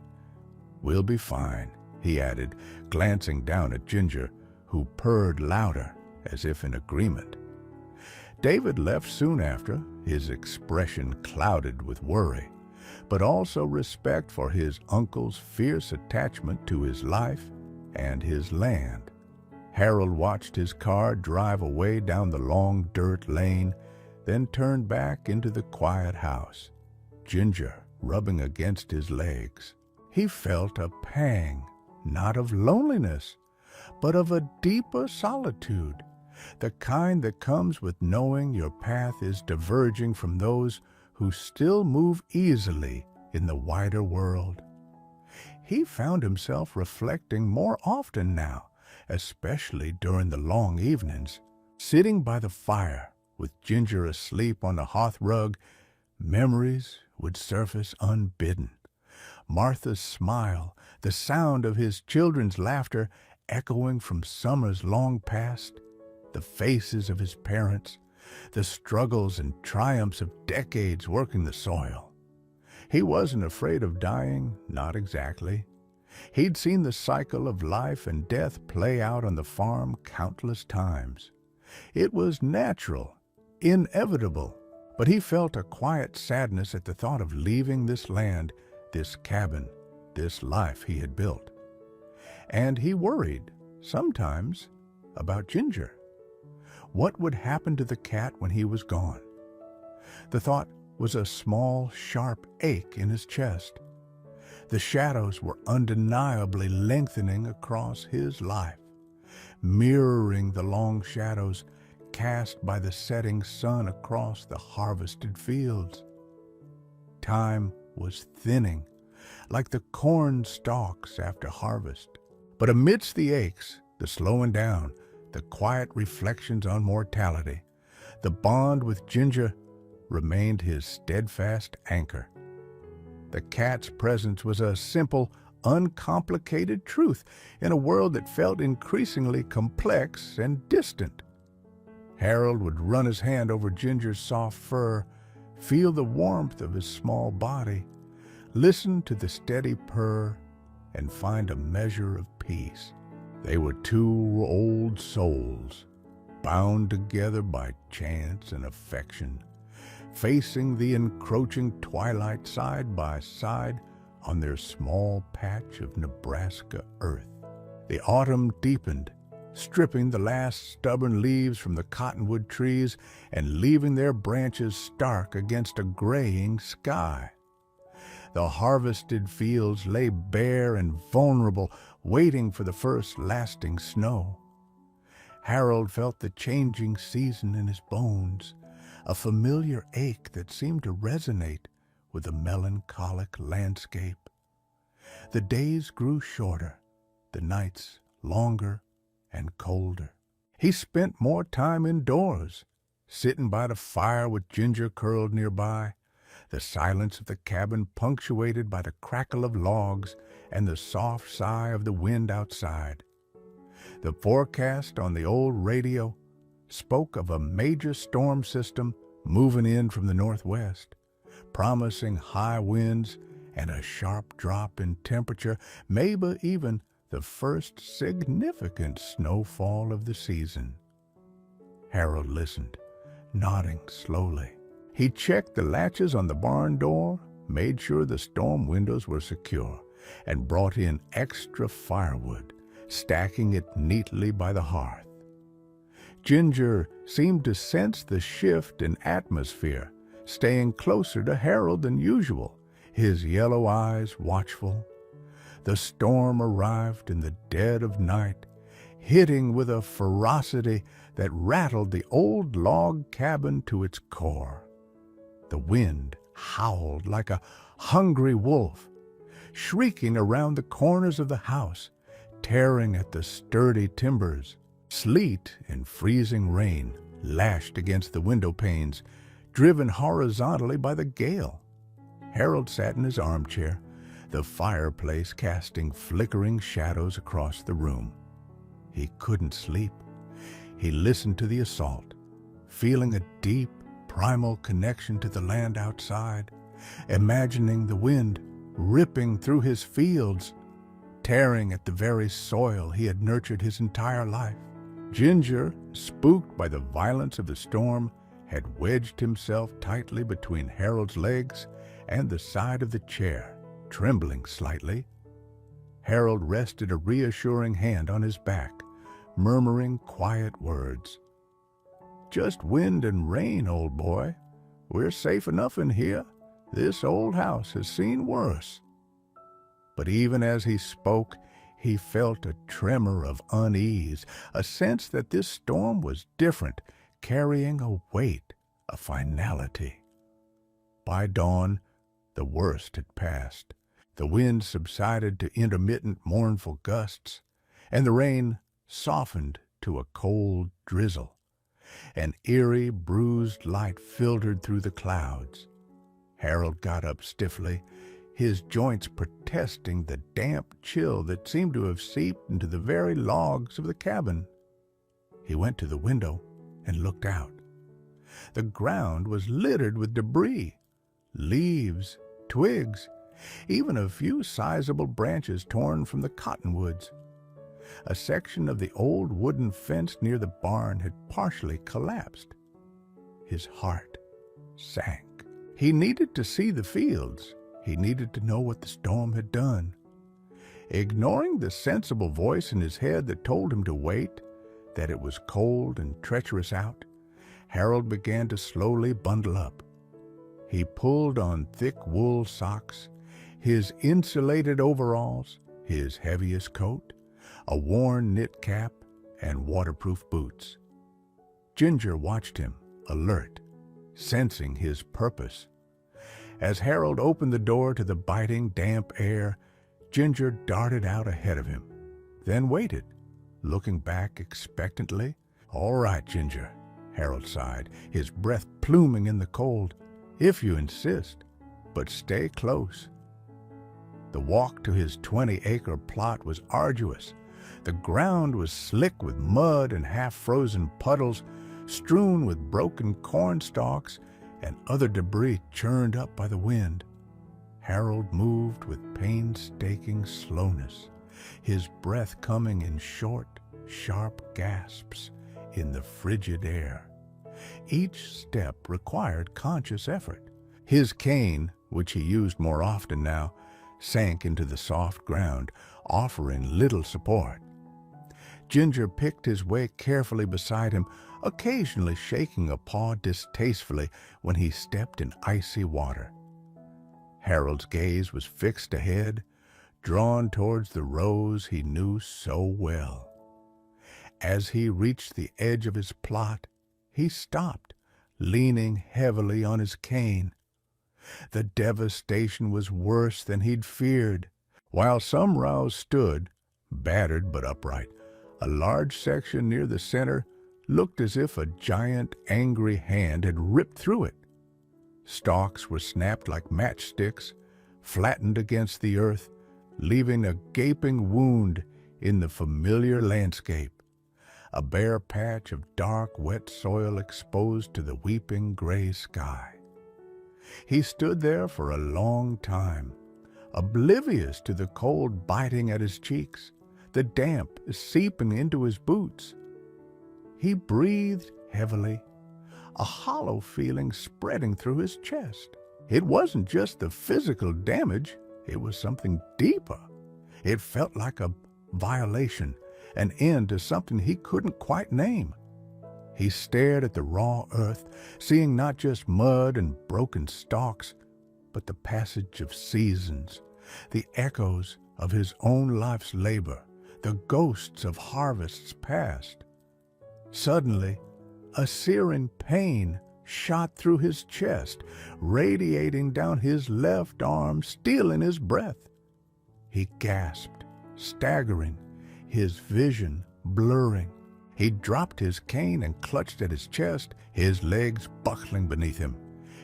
"We'll be fine," he added, glancing down at Ginger, who purred louder, as if in agreement. David left soon after, his expression clouded with worry, but also respect for his uncle's fierce attachment to his life and his land. Harold watched his car drive away down the long dirt lane, then turned back into the quiet house, Ginger rubbing against his legs. He felt a pang, not of loneliness, but of a deeper solitude, the kind that comes with knowing your path is diverging from those who still move easily in the wider world. He found himself reflecting more often now, especially during the long evenings. Sitting by the fire, with Ginger asleep on the hearth rug, memories would surface unbidden. Martha's smile, the sound of his children's laughter echoing from summers long past, the faces of his parents, the struggles and triumphs of decades working the soil. He wasn't afraid of dying, not exactly. He'd seen the cycle of life and death play out on the farm countless times. It was natural, inevitable, but he felt a quiet sadness at the thought of leaving this land, this cabin, this life he had built. And he worried, sometimes, about Ginger. What would happen to the cat when he was gone? The thought was a small, sharp ache in his chest. The shadows were undeniably lengthening across his life, mirroring the long shadows cast by the setting sun across the harvested fields. Time was thinning, like the corn stalks after harvest. But amidst the aches, the slowing down, the quiet reflections on mortality, the bond with Ginger remained his steadfast anchor. The cat's presence was a simple, uncomplicated truth in a world that felt increasingly complex and distant. Harold would run his hand over Ginger's soft fur, feel the warmth of his small body, listen to the steady purr, and find a measure of peace. They were two old souls, bound together by chance and affection, facing the encroaching twilight side by side on their small patch of Nebraska earth. The autumn deepened, stripping the last stubborn leaves from the cottonwood trees and leaving their branches stark against a graying sky. The harvested fields lay bare and vulnerable, waiting for the first lasting snow. Harold felt the changing season in his bones, a familiar ache that seemed to resonate with the melancholic landscape. The days grew shorter, the nights longer and colder. He spent more time indoors, sitting by the fire with Ginger curled nearby, the silence of the cabin punctuated by the crackle of logs and the soft sigh of the wind outside. The forecast on the old radio spoke of a major storm system moving in from the northwest, promising high winds and a sharp drop in temperature, maybe even the first significant snowfall of the season. Harold listened, nodding slowly. He checked the latches on the barn door, made sure the storm windows were secure, and brought in extra firewood, stacking it neatly by the hearth. Ginger seemed to sense the shift in atmosphere, staying closer to Harold than usual, his yellow eyes watchful. The storm arrived in the dead of night, hitting with a ferocity that rattled the old log cabin to its core. The wind howled like a hungry wolf, shrieking around the corners of the house, tearing at the sturdy timbers. Sleet and freezing rain lashed against the window panes, driven horizontally by the gale. Harold sat in his armchair, the fireplace casting flickering shadows across the room. He couldn't sleep. He listened to the assault, feeling a deep, primal connection to the land outside, imagining the wind ripping through his fields, tearing at the very soil he had nurtured his entire life. Ginger, spooked by the violence of the storm, had wedged himself tightly between Harold's legs and the side of the chair, trembling slightly. Harold rested a reassuring hand on his back, murmuring quiet words. "Just wind and rain, old boy. We're safe enough in here. This old house has seen worse." But even as he spoke, he felt a tremor of unease, a sense that this storm was different, carrying a weight, a finality. By dawn, the worst had passed. The wind subsided to intermittent mournful gusts, and the rain softened to a cold drizzle. An eerie, bruised light filtered through the clouds. Harold got up stiffly, his joints protesting the damp chill that seemed to have seeped into the very logs of the cabin. He went to the window and looked out. The ground was littered with debris, leaves, twigs, even a few sizable branches torn from the cottonwoods. A section of the old wooden fence near the barn had partially collapsed. His heart sank. He needed to see the fields. He needed to know what the storm had done. Ignoring the sensible voice in his head that told him to wait, that it was cold and treacherous out, Harold began to slowly bundle up. He pulled on thick wool socks, his insulated overalls, his heaviest coat, a worn knit cap, and waterproof boots. Ginger watched him, alert, sensing his purpose. As Harold opened the door to the biting, damp air, Ginger darted out ahead of him, then waited, looking back expectantly. "All right, Ginger," Harold sighed, his breath pluming in the cold. "If you insist, but stay close." The walk to his 20-acre plot was arduous. The ground was slick with mud and half-frozen puddles, strewn with broken corn stalks and other debris churned up by the wind. Harold moved with painstaking slowness, his breath coming in short, sharp gasps in the frigid air. Each step required conscious effort. His cane, which he used more often now, sank into the soft ground, offering little support. Ginger picked his way carefully beside him, occasionally shaking a paw distastefully when he stepped in icy water. Harold's gaze was fixed ahead, drawn towards the rows he knew so well. As he reached the edge of his plot, he stopped, leaning heavily on his cane. The devastation was worse than he'd feared. While some rows stood, battered but upright, a large section near the center looked as if a giant, angry hand had ripped through it. Stalks were snapped like matchsticks, flattened against the earth, leaving a gaping wound in the familiar landscape, a bare patch of dark, wet soil exposed to the weeping gray sky. He stood there for a long time, oblivious to the cold biting at his cheeks, the damp seeping into his boots. He breathed heavily, a hollow feeling spreading through his chest. It wasn't just the physical damage, it was something deeper. It felt like a violation, an end to something he couldn't quite name. He stared at the raw earth, seeing not just mud and broken stalks, but the passage of seasons, the echoes of his own life's labor, the ghosts of harvests past. Suddenly, a searing pain shot through his chest, radiating down his left arm, stealing his breath. He gasped, staggering, his vision blurring. He dropped his cane and clutched at his chest, his legs buckling beneath him.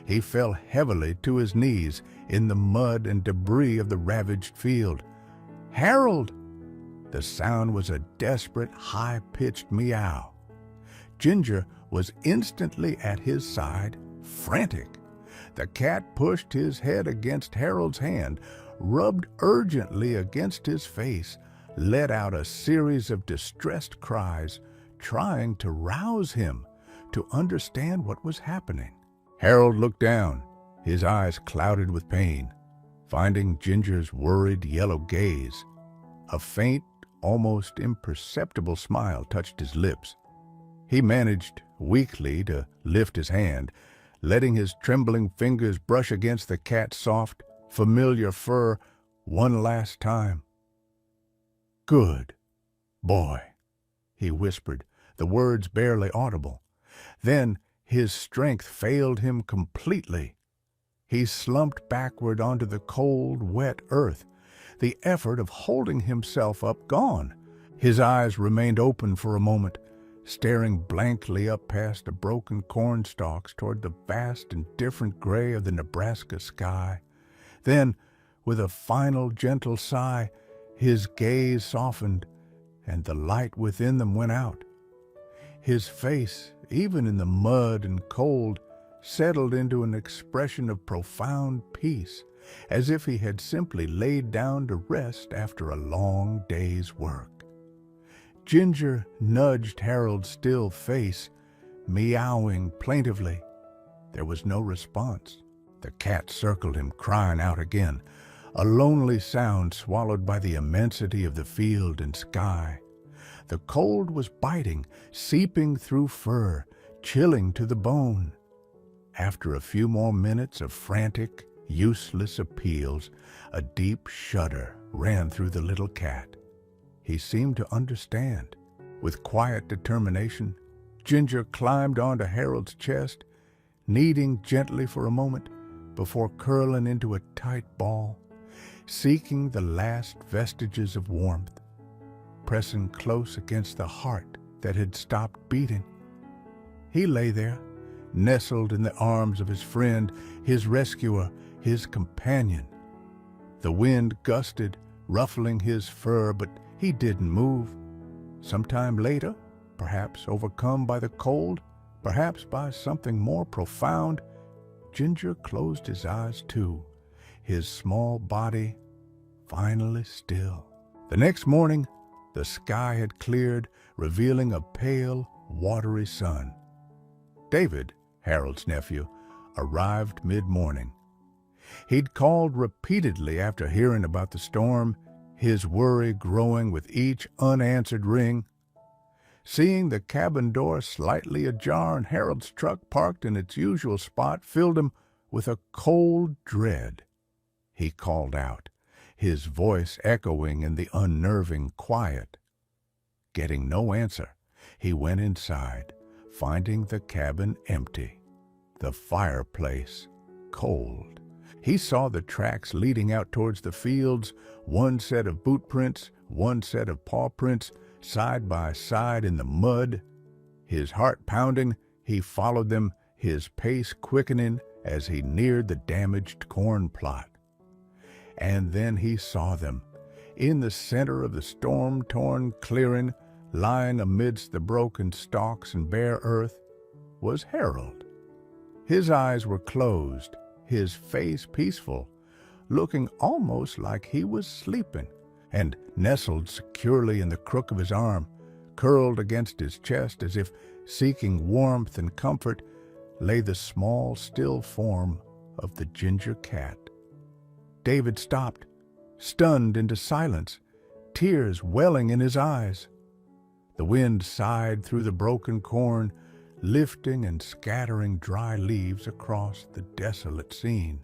He fell heavily to his knees in the mud and debris of the ravaged field. "Harold!" The sound was a desperate, high-pitched meow. Ginger was instantly at his side, frantic. The cat pushed his head against Harold's hand, rubbed urgently against his face, let out a series of distressed cries, trying to rouse him, to understand what was happening. Harold looked down, his eyes clouded with pain, finding Ginger's worried yellow gaze. A faint, almost imperceptible smile touched his lips. He managed, weakly, to lift his hand, letting his trembling fingers brush against the cat's soft, familiar fur one last time. "Good boy," he whispered, the words barely audible. Then his strength failed him completely. He slumped backward onto the cold, wet earth, the effort of holding himself up gone. His eyes remained open for a moment, staring blankly up past the broken corn stalks toward the vast and different gray of the Nebraska sky. Then, with a final gentle sigh, his gaze softened, and the light within them went out. His face, even in the mud and cold, settled into an expression of profound peace, as if he had simply laid down to rest after a long day's work. Ginger nudged Harold's still face, meowing plaintively. There was no response. The cat circled him, crying out again, a lonely sound swallowed by the immensity of the field and sky. The cold was biting, seeping through fur, chilling to the bone. After a few more minutes of frantic, useless appeals, a deep shudder ran through the little cat. He seemed to understand. With quiet determination, Ginger climbed onto Harold's chest, kneading gently for a moment before curling into a tight ball, seeking the last vestiges of warmth, pressing close against the heart that had stopped beating. He lay there, nestled in the arms of his friend, his rescuer, his companion. The wind gusted, ruffling his fur, but he didn't move. Sometime later, perhaps overcome by the cold, perhaps by something more profound, Ginger closed his eyes too, his small body finally still. The next morning, the sky had cleared, revealing a pale, watery sun. David, Harold's nephew, arrived mid-morning. He'd called repeatedly after hearing about the storm, his worry growing with each unanswered ring. Seeing the cabin door slightly ajar and Harold's truck parked in its usual spot filled him with a cold dread. He called out, his voice echoing in the unnerving quiet. Getting no answer, he went inside, finding the cabin empty, the fireplace cold. He saw the tracks leading out towards the fields, one set of boot prints, one set of paw prints, side by side in the mud. His heart pounding, he followed them, his pace quickening as he neared the damaged corn plot. And then he saw them. In the center of the storm-torn clearing, lying amidst the broken stalks and bare earth, was Harold. His eyes were closed, his face peaceful, looking almost like he was sleeping, and nestled securely in the crook of his arm, curled against his chest as if seeking warmth and comfort, lay the small, still form of the Ginger cat. David stopped, stunned into silence, tears welling in his eyes. The wind sighed through the broken corn, lifting and scattering dry leaves across the desolate scene.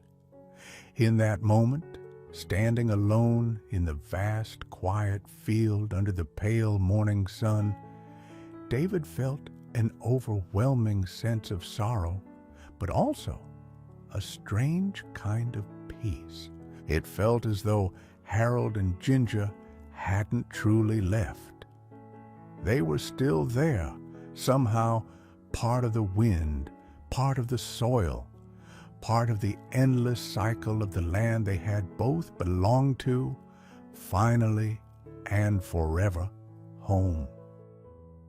In that moment, standing alone in the vast, quiet field under the pale morning sun, David felt an overwhelming sense of sorrow, but also a strange kind of peace. It felt as though Harold and Ginger hadn't truly left. They were still there, somehow part of the wind, part of the soil, part of the endless cycle of the land they had both belonged to, finally and forever home.